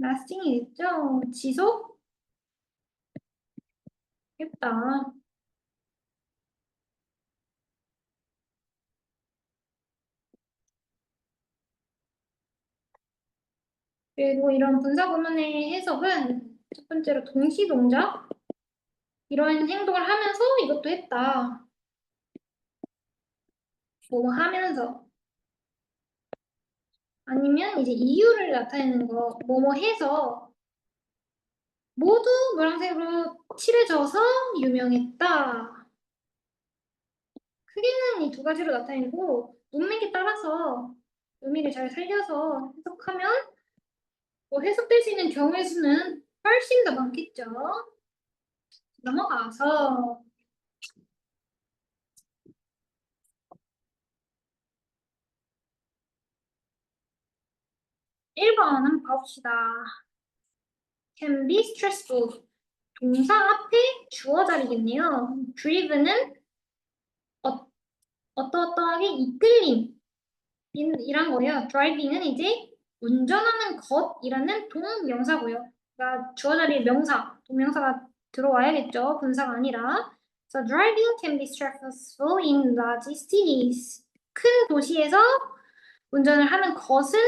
lasting이 있죠? 지속? 했다. 그리고 이런 분사 구문의 해석은 첫 번째로 동시 동작. 이런 행동을 하면서 이것도 했다. 뭐 하면서. 아니면 이제 이유를 나타내는 거. 뭐뭐 해서 모두 노란색으로 칠해져서 유명했다. 크게는 이 두 가지로 나타내고 문맥에 따라서 의미를 잘 살려서 해석하면 뭐 해석될 수 있는 경우의 수는 훨씬 더 많겠죠. 넘어가서 1번 한번 봐봅시다. Can be stressful. 동사 앞에 주어 자리겠네요. driven은 어떠어떠하게 이끌림 이란 거예요. driving은 이제 운전하는 것이라는 동명사고요. 그러니까 주어 자리에 명사, 동명사가 들어와야겠죠. 분사가 아니라. So driving can be stressful in large cities. 큰 도시에서 운전을 하는 것은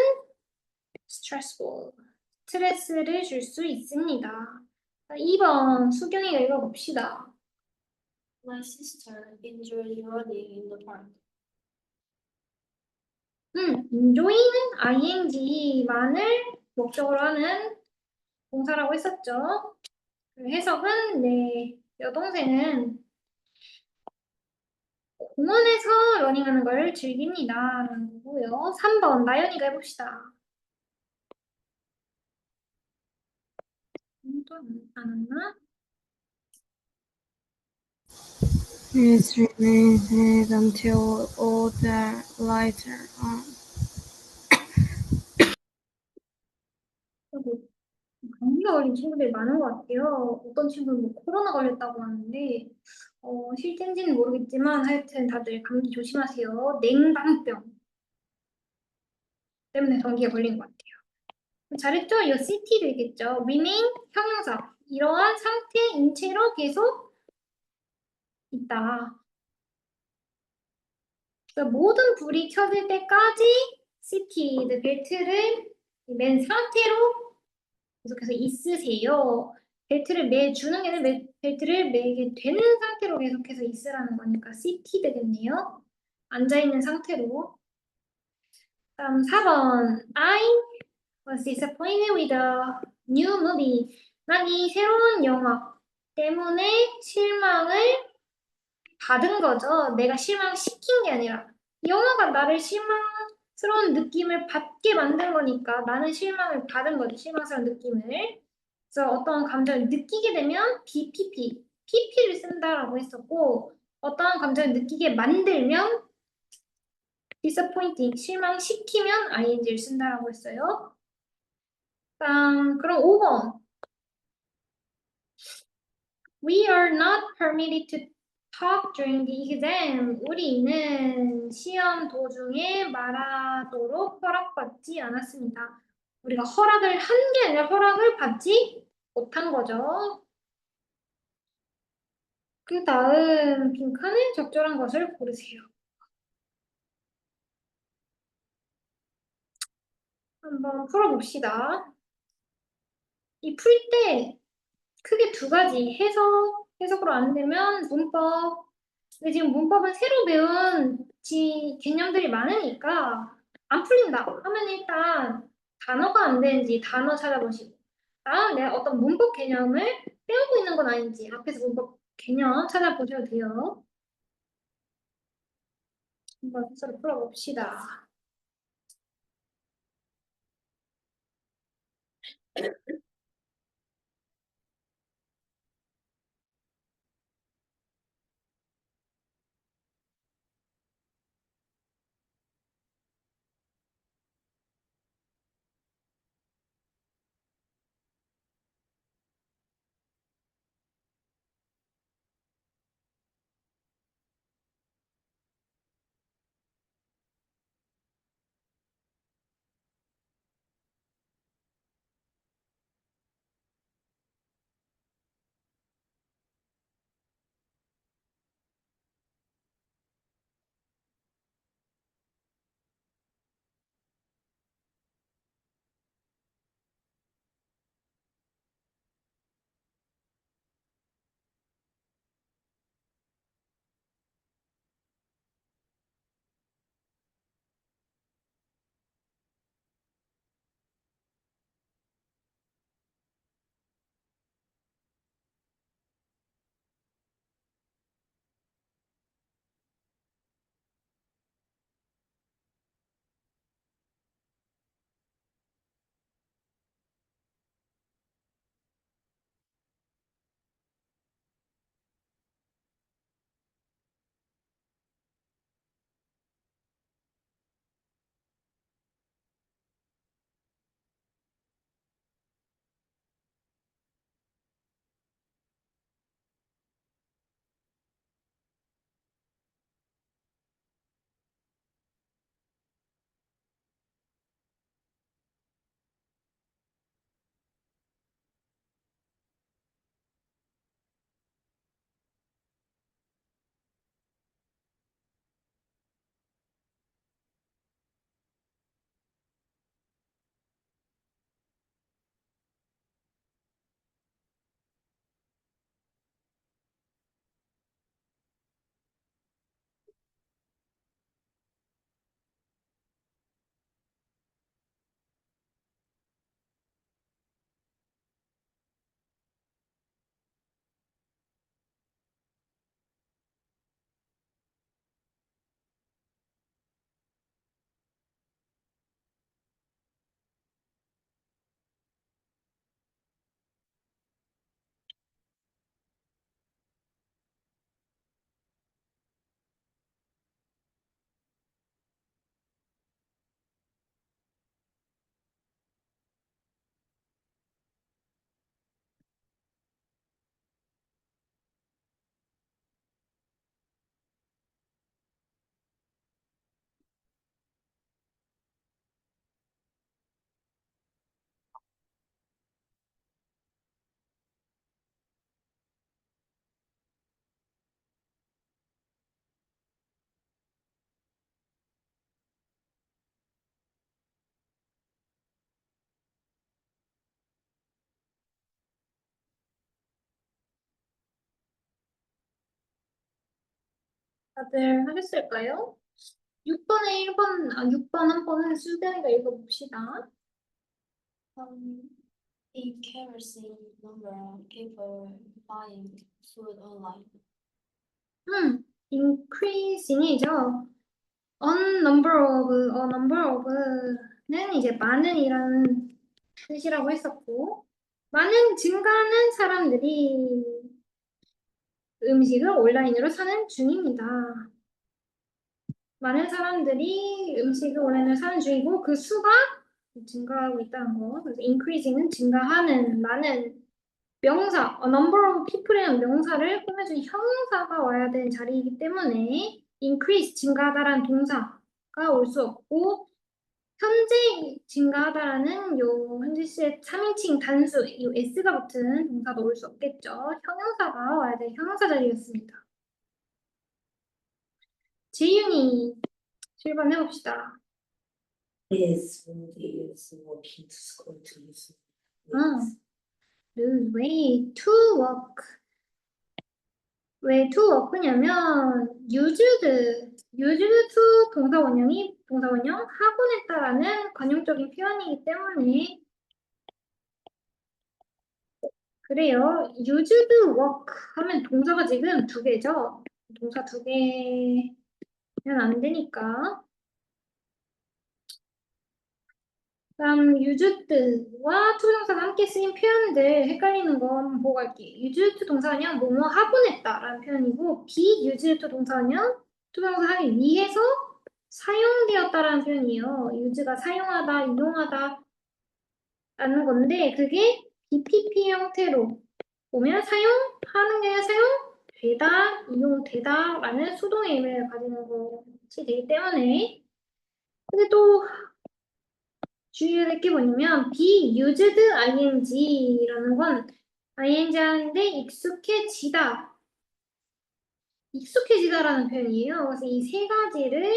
stressful. 스트레스를 줄 수 있습니다. 2번 수경이가 읽어봅시다. My sister enjoys running in the park. enjoy는 ing만을 목적으로 하는 동사라고 했었죠. 해석은 네, 여동생은 공원에서 러닝하는 걸 즐깁니다. 라는 거고요. 3번 나연이가 해봅시다. 또안 왔나? Please remain seated until all the lights are on. 그리고 감기가 걸린 친구들이 많은 것 같아요. 어떤 친구는 뭐 코로나 걸렸다고 하는데 실제인지는 모르겠지만 하여튼 다들 감기 조심하세요. 냉방병 때문에 감기가 걸린 것 같아요. 잘했죠? 이 city 되겠죠. remain 형용사. 이러한 상태인 채로 계속 있다. 그래서 모든 불이 켜질 때까지 city, 벨트를 맨 상태로 계속해서 있으세요. 벨트를 매주는 게 아니라 벨트를 매게 되는 상태로 계속해서 있으라는 거니까 city 되겠네요. 앉아있는 상태로. 다음 4번. I was disappointed with the new movie. 난 이 새로운 영화 때문에 실망을 받은 거죠. 내가 실망시킨 게 아니라. 영화가 나를 실망스러운 느낌을 받게 만든 거니까 나는 실망을 받은 거죠. 실망스러운 느낌을. 그래서 어떤 감정을 느끼게 되면 BPP, PP를 쓴다라고 했었고 어떠한 감정을 느끼게 만들면 disappointing, 실망시키면 ing를 쓴다라고 했어요. 그럼 5번. We are not permitted to talk during the exam. 우리는 시험 도중에 말하도록 허락받지 않았습니다. 우리가 허락을 한 게 아니라 허락을 받지 못한 거죠. 그 다음 빈칸에 적절한 것을 고르세요. 한번 풀어봅시다. 이 풀 때 크게 두 가지 해석으로 안 되면 문법. 근데 지금 문법은 새로 배운 개념들이 많으니까 안 풀린다 하면 일단 단어가 안 되는지 단어 찾아보시고 내가 어떤 문법 개념을 빼오고 있는 건 아닌지 앞에서 문법 개념 찾아보셔도 돼요. 한번 해석을 풀어봅시다. 다들 하셨을까요? 6번에 1번, 6번 한 번은 수경이가 읽어봅시다. In kerosene number people buying food online. increasing이죠. a number of는 이제 많은이라는 뜻이라고 했었고, 많은 증가하는 사람들이 음식을 온라인으로 사는 중입니다. 많은 사람들이 음식을 온라인으로 사는 중이고 그 수가 증가하고 있다는 거. 그래서 increasing은 증가하는, 많은 명사, a number of people이라는 명사를 꾸며준 형용사가 와야 되는 자리이기 때문에 increase, 증가하다라는 동사가 올 수 없고 현재 증가하다라는 요 현재 시의 3인칭 단수, 이 s가 붙은 동사도 올 수 없겠죠. 형용사가 와야 될 형용사 자리였습니다. 지윤이 출발해봅시다. Is food is walking to school to use. lose weight to work. 왜 to work냐면 used to 동사 원형이 하곤 했다라는 관용적인 표현이기 때문에 그래요. used work 하면 동사가 지금 두 개죠. 동사 두 개면 안 되니까. 그다음 used와 to 동사가 함께 쓰인 표현들 헷갈리는 거 한번 보고 갈게요. used 동사는 뭐뭐 하곤 했다라는 표현이고 be used 동사는 to 동사 하기 위해서 사용되었다라는 표현이에요. use가 사용하다, 이용하다 라는 건데 그게 BPP 형태로 보면 사용하는 게 아니라 사용되다, 이용되다 라는 수동의 의미를 가지는 것이 되기 때문에 근데 또 주의할 게 뭐냐면 be used ing라는 건 ing 하는데 익숙해지다라는 표현이에요. 그래서 이 세 가지를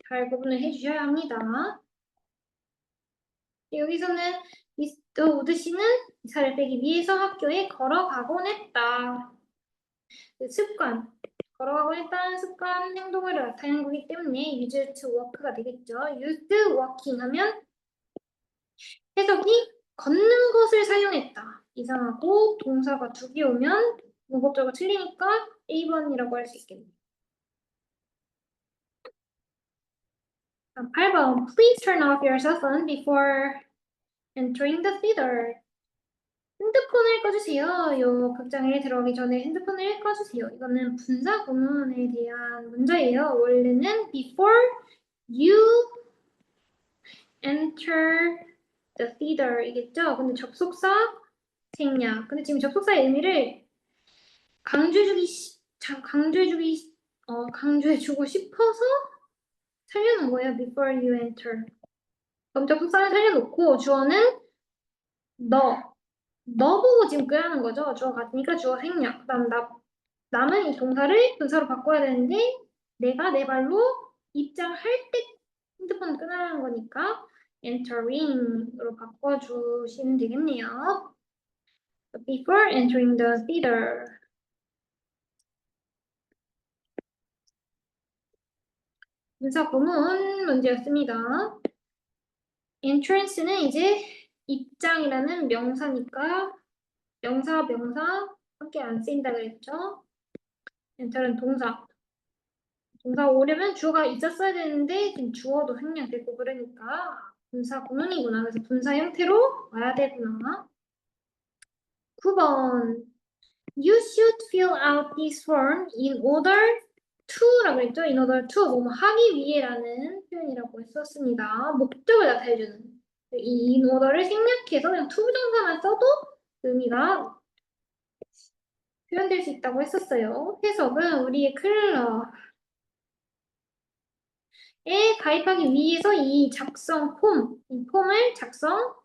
잘 구분을 해주셔야 합니다. 여기서는 미스터 우드 씨는 이사를 빼기 위해서 학교에 걸어가곤 했다. 그 습관, 걸어가곤 했다는 습관 행동을 나타내는 거기 때문에 used to work가 되겠죠. used working 하면 해석이 걷는 것을 사용했다. 이상하고 동사가 두 개 오면 문법적으로 틀리니까 1번이라고 할 수 있겠네요. 8번. Please turn off your cell phone before entering the theater. 핸드폰을 꺼주세요. 요 극장에 들어가기 전에 핸드폰을 꺼주세요. 이거는 분사 구문에 대한 문제예요. 원래는 before you enter the theater 이겠죠? 근데 접속사 생략. 근데 지금 접속사의 의미를 강조해주고 싶어서 살려놓은 거예요. Before you enter. 그럼 접속사를 살려놓고 주어는 너 보고 지금 끄라는 거죠. 주어 같으니까 주어 생략. 그다음 남은 이 동사를 분사로 바꿔야 되는데 내가 내 발로 입장할 때 핸드폰 끄라는 거니까 entering으로 바꿔주시면 되겠네요. Before entering the theater. 분사 구문 문제였습니다. entrance는 이제 입장이라는 명사니까 명사 함께 안 쓰인다 그랬죠. enter는 동사 오려면 주어가 있었어야 되는데 지금 주어도 생략됐고 그러니까 분사 구문이구나. 그래서 분사 형태로 와야 되구나. 9번 You should fill out this form in order to라고 했죠. in order to 뭐뭐 하기 위해라는 표현이라고 했었습니다. 목적을 나타내주는 이 in order를 생략해서 그냥 to 부정사만 써도 의미가 표현될 수 있다고 했었어요. 해석은 우리의 클럽에 가입하기 위해서 이 폼을 작성해야만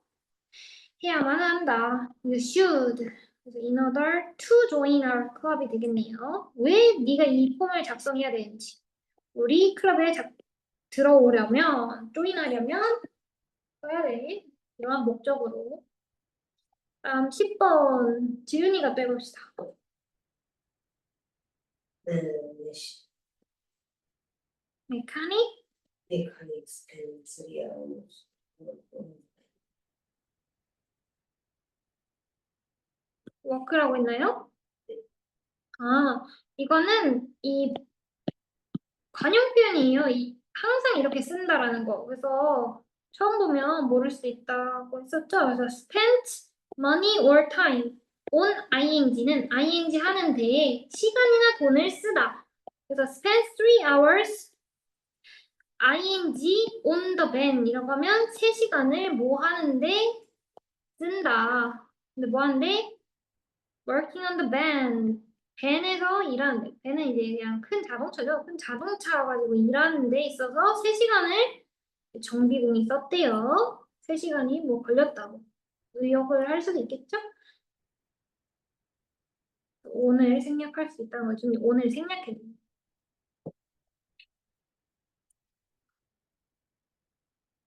한다. You should. 그래서 in order to join our club이 되겠네요. 왜 네가 이 폼을 작성해야 되는지. 우리 클럽에 들어오려면, 조인하려면 써야 돼. 이러한 목적으로. 다음 10번 지윤이가 또 해봅시다. The mechanic, Mechanic spend 3 hours. work라고 했나요? 아, 이거는 이 관용 표현이에요. 항상 이렇게 쓴다라는 거. 그래서 처음 보면 모를 수 있다고 했었죠. 그래서 spent money or time on ing는 ing 하는 데에 시간이나 돈을 쓰다. 그래서 spent 3 hours ing on the band 이라고 하면 3시간을 뭐 하는데 쓴다. 근데 뭐 하는데? working on the band. 밴에서 일하는데. 밴은 이제 그냥 큰 자동차죠. 큰 자동차 가지고 일하는 데 있어서 3시간을 정비공이 썼대요. 3시간이 뭐 걸렸다고. 의역을 할 수도 있겠죠? 오늘 생략할 수 있다는 거죠. 오늘 생략해.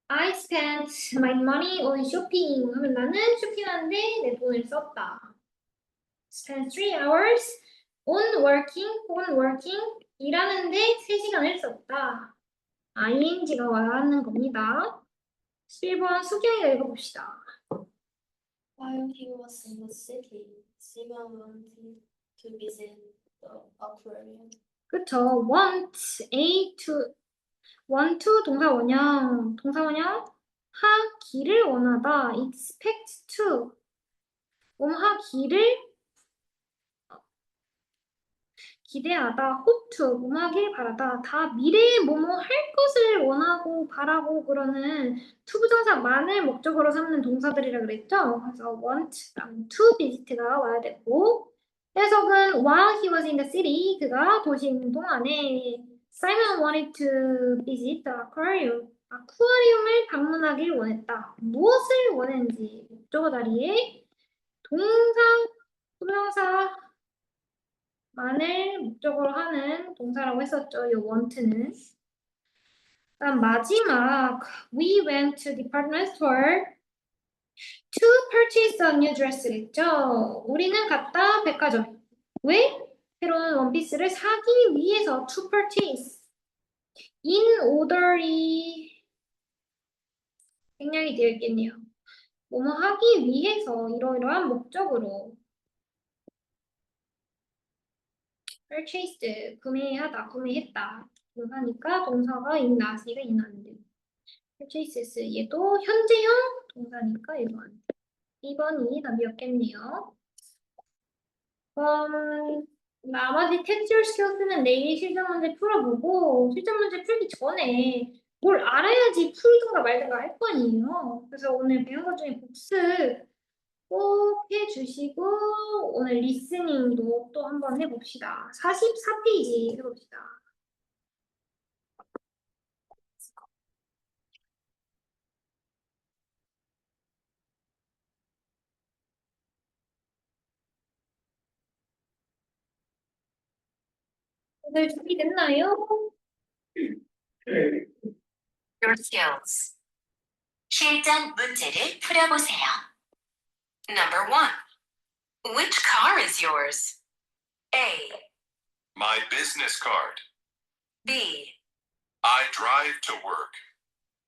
I spent my money on shopping 하면 나는 쇼핑하는데 내 돈을 썼다. Spent 3 hours on working 일하는데 3시간을 썼다. ing가 와야 하는 겁니다. 11번 수경이가 읽어봅시다. While he was in the city, Simon wanted to visit the aquarium. 그쵸? want to 동사 원형 하기를 원하다 expect to 하기를 기대하다 hope to 하길 바라다 다 미래에 뭐뭐 할 것을 원하고 바라고 그러는 to 부정사만을 목적으로 삼는 동사들이라 그랬죠? 그래서 want, to visit가 와야 되고 해석은 while he was in the city 그가 도시에 있는 동안에 Simon wanted to visit the aquarium 아쿠아리움을 방문하길 원했다. 무엇을 원했는지 목적어 자리에 동사, 부정사 만을 목적으로 하는 동사라고 했었죠. 이 want는. 그다음 마지막 we went to department store to purchase a new dress를 했죠. 우리는 갔다 백화점. 왜? 새로운 원피스를 사기 위해서 to purchase. in order이 생략이 되어 있겠네요. 뭐뭐 하기 위해서 이러이러한 목적으로 purchased 구매하다, 구매했다. 동사니까 동사가 in 나왔으니까 in 안 돼요. purchases 얘도 현재형 동사니까 이거 안 돼요. 2번이 답이었겠네요. 나머지 textual skills는 내일 실전 문제 풀어보고 실전 문제 풀기 전에 뭘 알아야지 풀든가 말든가 할 거 아니에요. 그래서 오늘 배운 것 중에 복습 꼭 해주시고 오늘 리스닝도 또 한번 해봅시다. 44페이지 해봅시다. 오늘 준비됐나요? Your skills. 실전 문제를 풀어보세요. Number 1. Which car is yours? A. My business card. B. I drive to work.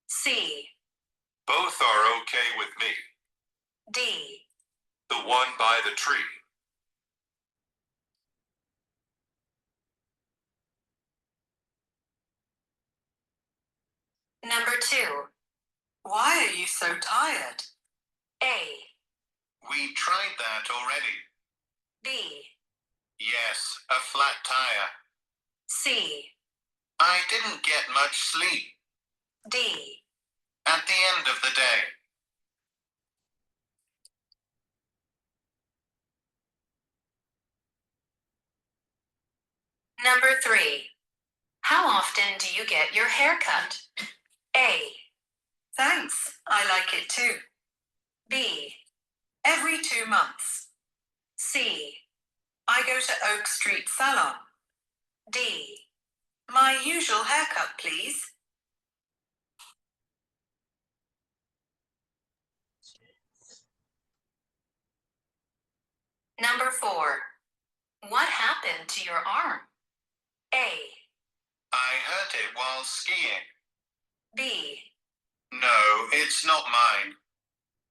C. Both are okay with me. D. The one by the tree. Number 2. Why are you so tired? A. We tried that already. B. Yes, a flat tire. C. I didn't get much sleep. D. At the end of the day. Number 3. How often do you get your hair cut? A. Thanks, I like it too. B. Every 2 months. C. I go to Oak Street Salon. D. My usual haircut, please. Number 4. What happened to your arm? A. I hurt forgot it while skiing. B, No, it's not mine.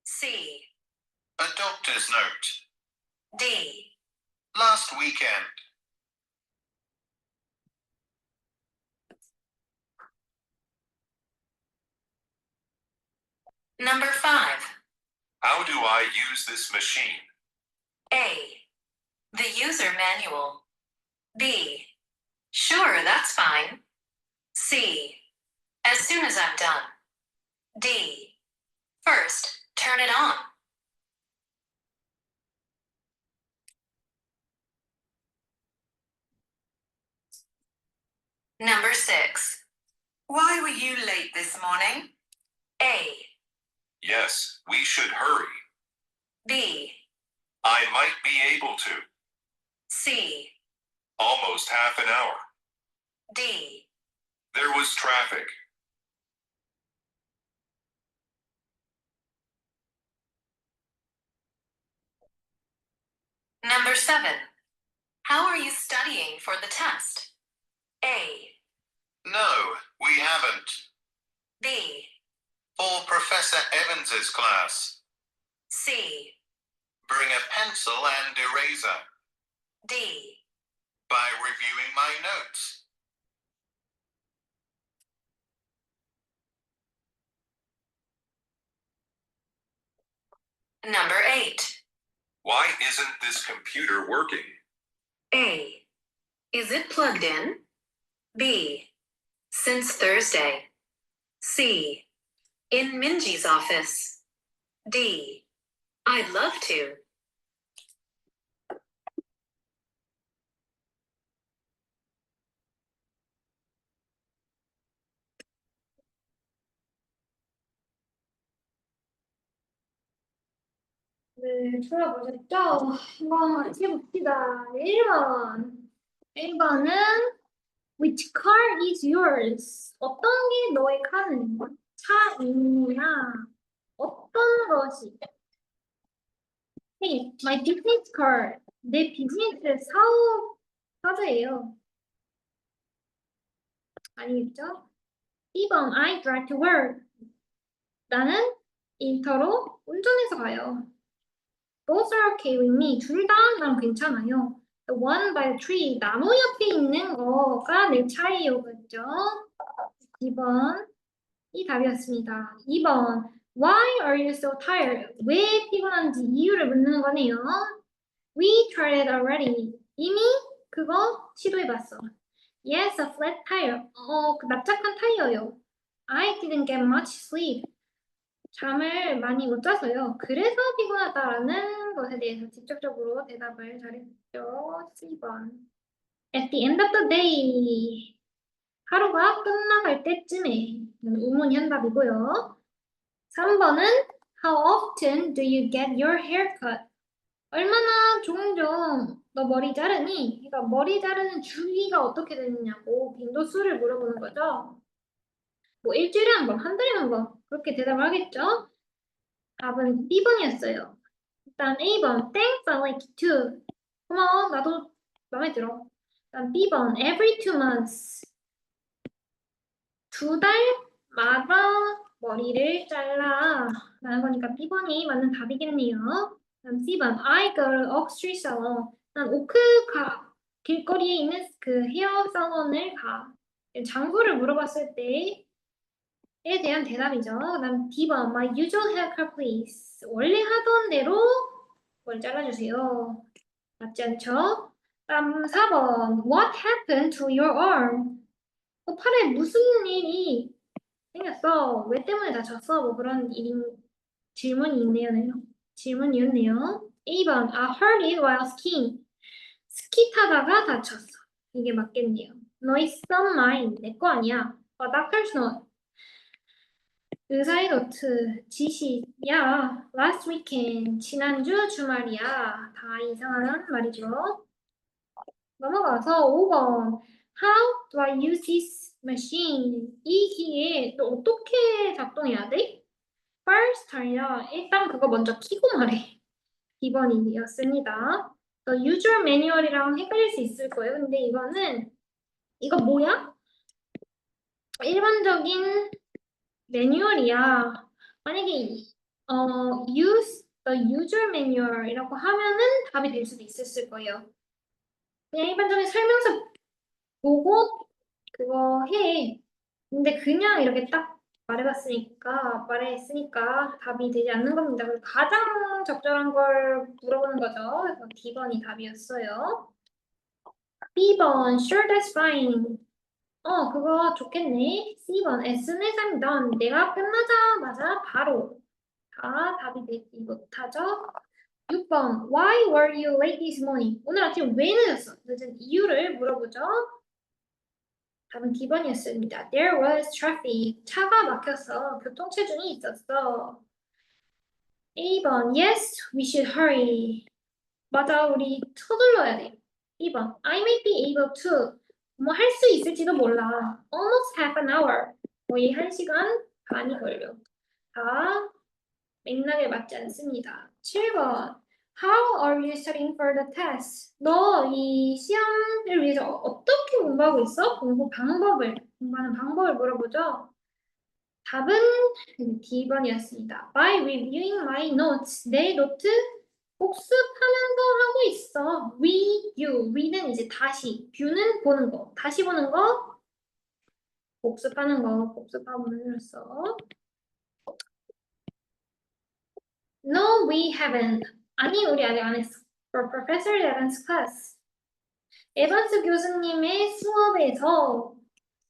C, A doctor's note. D. Last weekend. Number 5. How do I use this machine? A. The user manual. B. Sure, that's fine. C. As soon as I'm done. D. First, turn it on. Number 6. Why were you late this morning? A. Yes, we should hurry. B. I might be able to. C. Almost half an hour. D. There was traffic. Number 7. How are you studying for the test? A. No, we haven't. B. For Professor Evans's class. C. Bring a pencil and eraser. D. By reviewing my notes. Number 8. Why isn't this computer working? A. Is it plugged in? B. Since Thursday. C. In Minji's office. D. I'd love to. 네, 들어보셨죠? 한번 같이 해봅시다. 1번. 1번은 Which car is yours? 어떤 게 너의 카는? 차이냐? 어떤 것이? Hey, my business card. 내 비즈니스 사업 카드예요. 아니겠죠? 2번 I drive to work. 나는 일터로 운전해서 가요. Both are okay with me. 둘 다 난 괜찮아요. The one by the tree. 나무 옆에 있는 거가 내 차예요. 그죠? 2번. 이 답이었습니다. 2번. Why are you so tired? 왜 피곤한지 이유를 묻는 거네요. We tried it already. 이미 그거 시도해봤어. Yes, a flat tire. 그 납작한 타이어요. I didn't get much sleep. 잠을 많이 못 자서요. 그래서 피곤하다라는 것에 대해서 직접적으로 대답을 잘했죠. 4번. At the end of the day. 하루가 끝나갈 때쯤에. 의문 현답이고요. 3번은 How often do you get your hair cut? 얼마나 종종 너 머리 자르니? 그러니까 머리 자르는 주기가 어떻게 되느냐고 빈도수를 물어보는 거죠. 뭐 일주일에 한 번, 한 달에 한 번 그렇게 대답을 하겠죠. 답은 B번이었어요. 일단 A번 Thanks, I like it too. 고마워, 나도 마음에 들어. 일단 B번 Every 2 months. 2달마다 머리를 잘라 라는 거니까 B번이 맞는 답이겠네요. 그다음 C번 I go to Oak Street Salon. 난 오크 길거리에 있는 그 헤어 살론을 가. 장소를 물어봤을 때에 대한 대답이죠. 그다음 D번 My usual haircut please. 원래 하던 대로 머리 잘라주세요. 맞지 않죠? 그다음 4번 What happened to your arm? 팔에 무슨 일이 생겼어? 왜 때문에 다쳤어? 뭐 그런 질문이었네요. A번 I hurt it while skiing. 스키 타다가 다쳤어. 이게 맞겠네요. 너의 some mine. 내 거 아니야. doctor's note. 의사의 노트. 지시야. Last weekend. 지난주 주말이야. 다 이상한 말이죠. 넘어가서 5번. How do I use this machine? 이 기계 또 어떻게 작동해야 돼? First time. 일단 그거 먼저 키고 말해. 2번이었습니다. user manual이랑 헷갈릴 수 있을 거예요. 근데 이거 뭐야? 일반적인 매뉴얼이야. 만약에 use the user manual이라고 하면은 답이 될 수도 있었을 거예요. 그냥 일반적인 설명서 보고 그거 해. 근데 그냥 이렇게 딱 말했으니까 답이 되지 않는 겁니다. 그래서 가장 적절한 걸 물어보는 거죠. 그래서 D번이 답이었어요. B번, sure that's fine. 그거 좋겠네. C번, as soon as I'm done. 내가 끝나자마자 바로. 다 답이 되지 못하죠. 6번, why were you late this morning? 오늘 아침 왜 늦었어? 늦은 이유를 물어보죠. 답은 D번이었습니다. There was traffic. 차가 막혀서 교통체증이 있었어. A번, yes, we should hurry. 맞아, 우리 서둘러야 돼. 2번, I may be able to. 뭐 할 수 있을지도 몰라. Almost half an hour. 거의 1시간 반이 걸려. 다 맥락에 맞지 않습니다. 7번, How are you studying for the test? 너 이 시험을 위해서 어떻게 공부하고 있어? 공부하는 방법을 물어보죠. 답은 D번이었습니다. By reviewing my notes. 내 노트 복습하면서 하고 있어. Review. Re는 이제 다시, view는 보는 거. 다시 보는 거, 복습하는 거. 복습하면서. No, we haven't. 아니, 우리 아직 안 했어. For Professor Evans' class. 에반스 교수님의 수업에서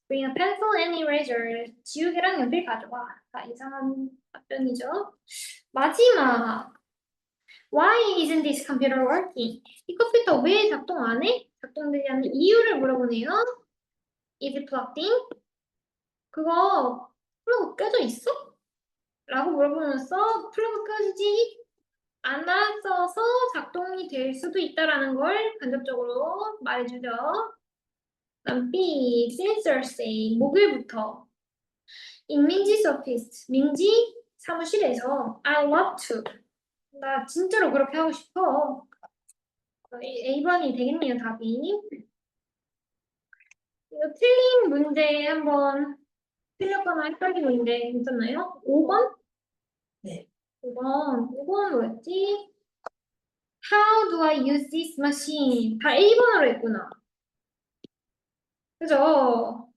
bring a pencil and eraser. 지우개랑 연필 가져와. 다 이상한 답변이죠. 마지막. Why isn't this computer working? 이 컴퓨터 왜 작동 안 해? 작동되지 않는 이유를 물어보네요. Is it plugged in? 그거 플러그 껴져 있어? 라고 물어보면서 플러그 껴지지 않았어서 작동이 될 수도 있다라는 걸 간접적으로 말해주죠. 다음 B, since Thursday, 목요일부터 in 민지's office, 민지 사무실에서 I love to. 나 진짜로 그렇게 하고 싶어. A번이 되겠네요, 답이. 이거 틀린 문제 한번 틀렸거나 헷갈린 문제 있었나요? 5번? 네. 5번 뭐였지? How do I use this machine? 다 A번으로 했구나. 그죠?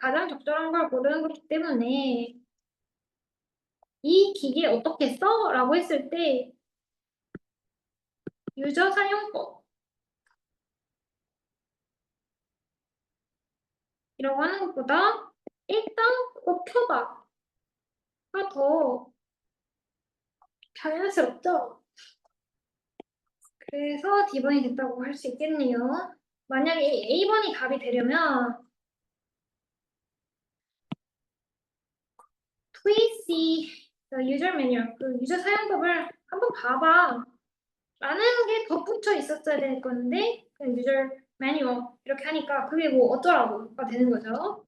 가장 적절한 걸 고르는 거기 때문에 이 기계 어떻게 써? 라고 했을 때 유저 사용법 이라고 하는 것보다 일단 그거 켜봐가 더 자연스럽죠? 그래서 D번이 됐다고 할 수 있겠네요. 만약에 A번이 답이 되려면 Please see the user manual. 그 유저 사용법을 한번 봐봐. 라는 게 덧붙여 있었어야 될 건데 그냥 유저 매뉴얼 이렇게 하니까 그게 뭐 어쩌라고가 되는 거죠.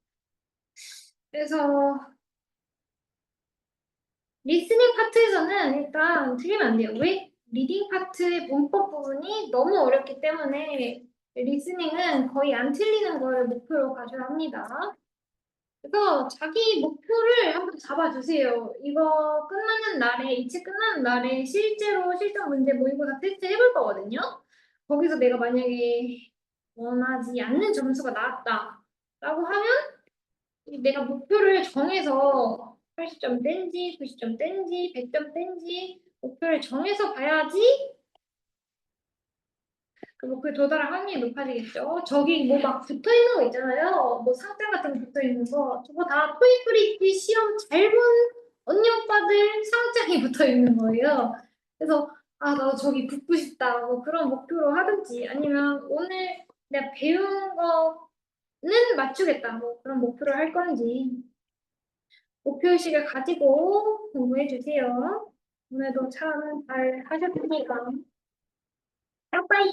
그래서 리스닝 파트에서는 일단 틀리면 안 돼요. 왜? 리딩 파트의 문법 부분이 너무 어렵기 때문에 리스닝은 거의 안 틀리는 걸 목표로 가져야 합니다. 그래서 자기 목표를 한번 잡아주세요. 이거 끝나는 날에, 이 책 끝나는 날에 실제로 실전 문제 모의고사 테스트 해볼 거거든요. 거기서 내가 만약에 원하지 않는 점수가 나왔다 라고 하면 내가 목표를 정해서 80점 뗀지, 90점 뗀지, 100점 뗀지 목표를 정해서 봐야지 그 목표에 도달할 확률이 높아지겠죠. 저기 뭐 막 붙어 있는 거 있잖아요. 뭐 상장 같은 거 붙어 있는 거. 저거 다 토익 프리티 시험 잘 본 언니 오빠들 상장이 붙어 있는 거예요. 그래서 아, 나 저기 붙고 싶다. 뭐 그런 목표로 하든지 아니면 오늘 내가 배운 거는 맞추겠다. 뭐 그런 목표를 할 건지 목표의식을 가지고 공부해 주세요. 오늘도 참 잘 하셨으니까. 빠빠이.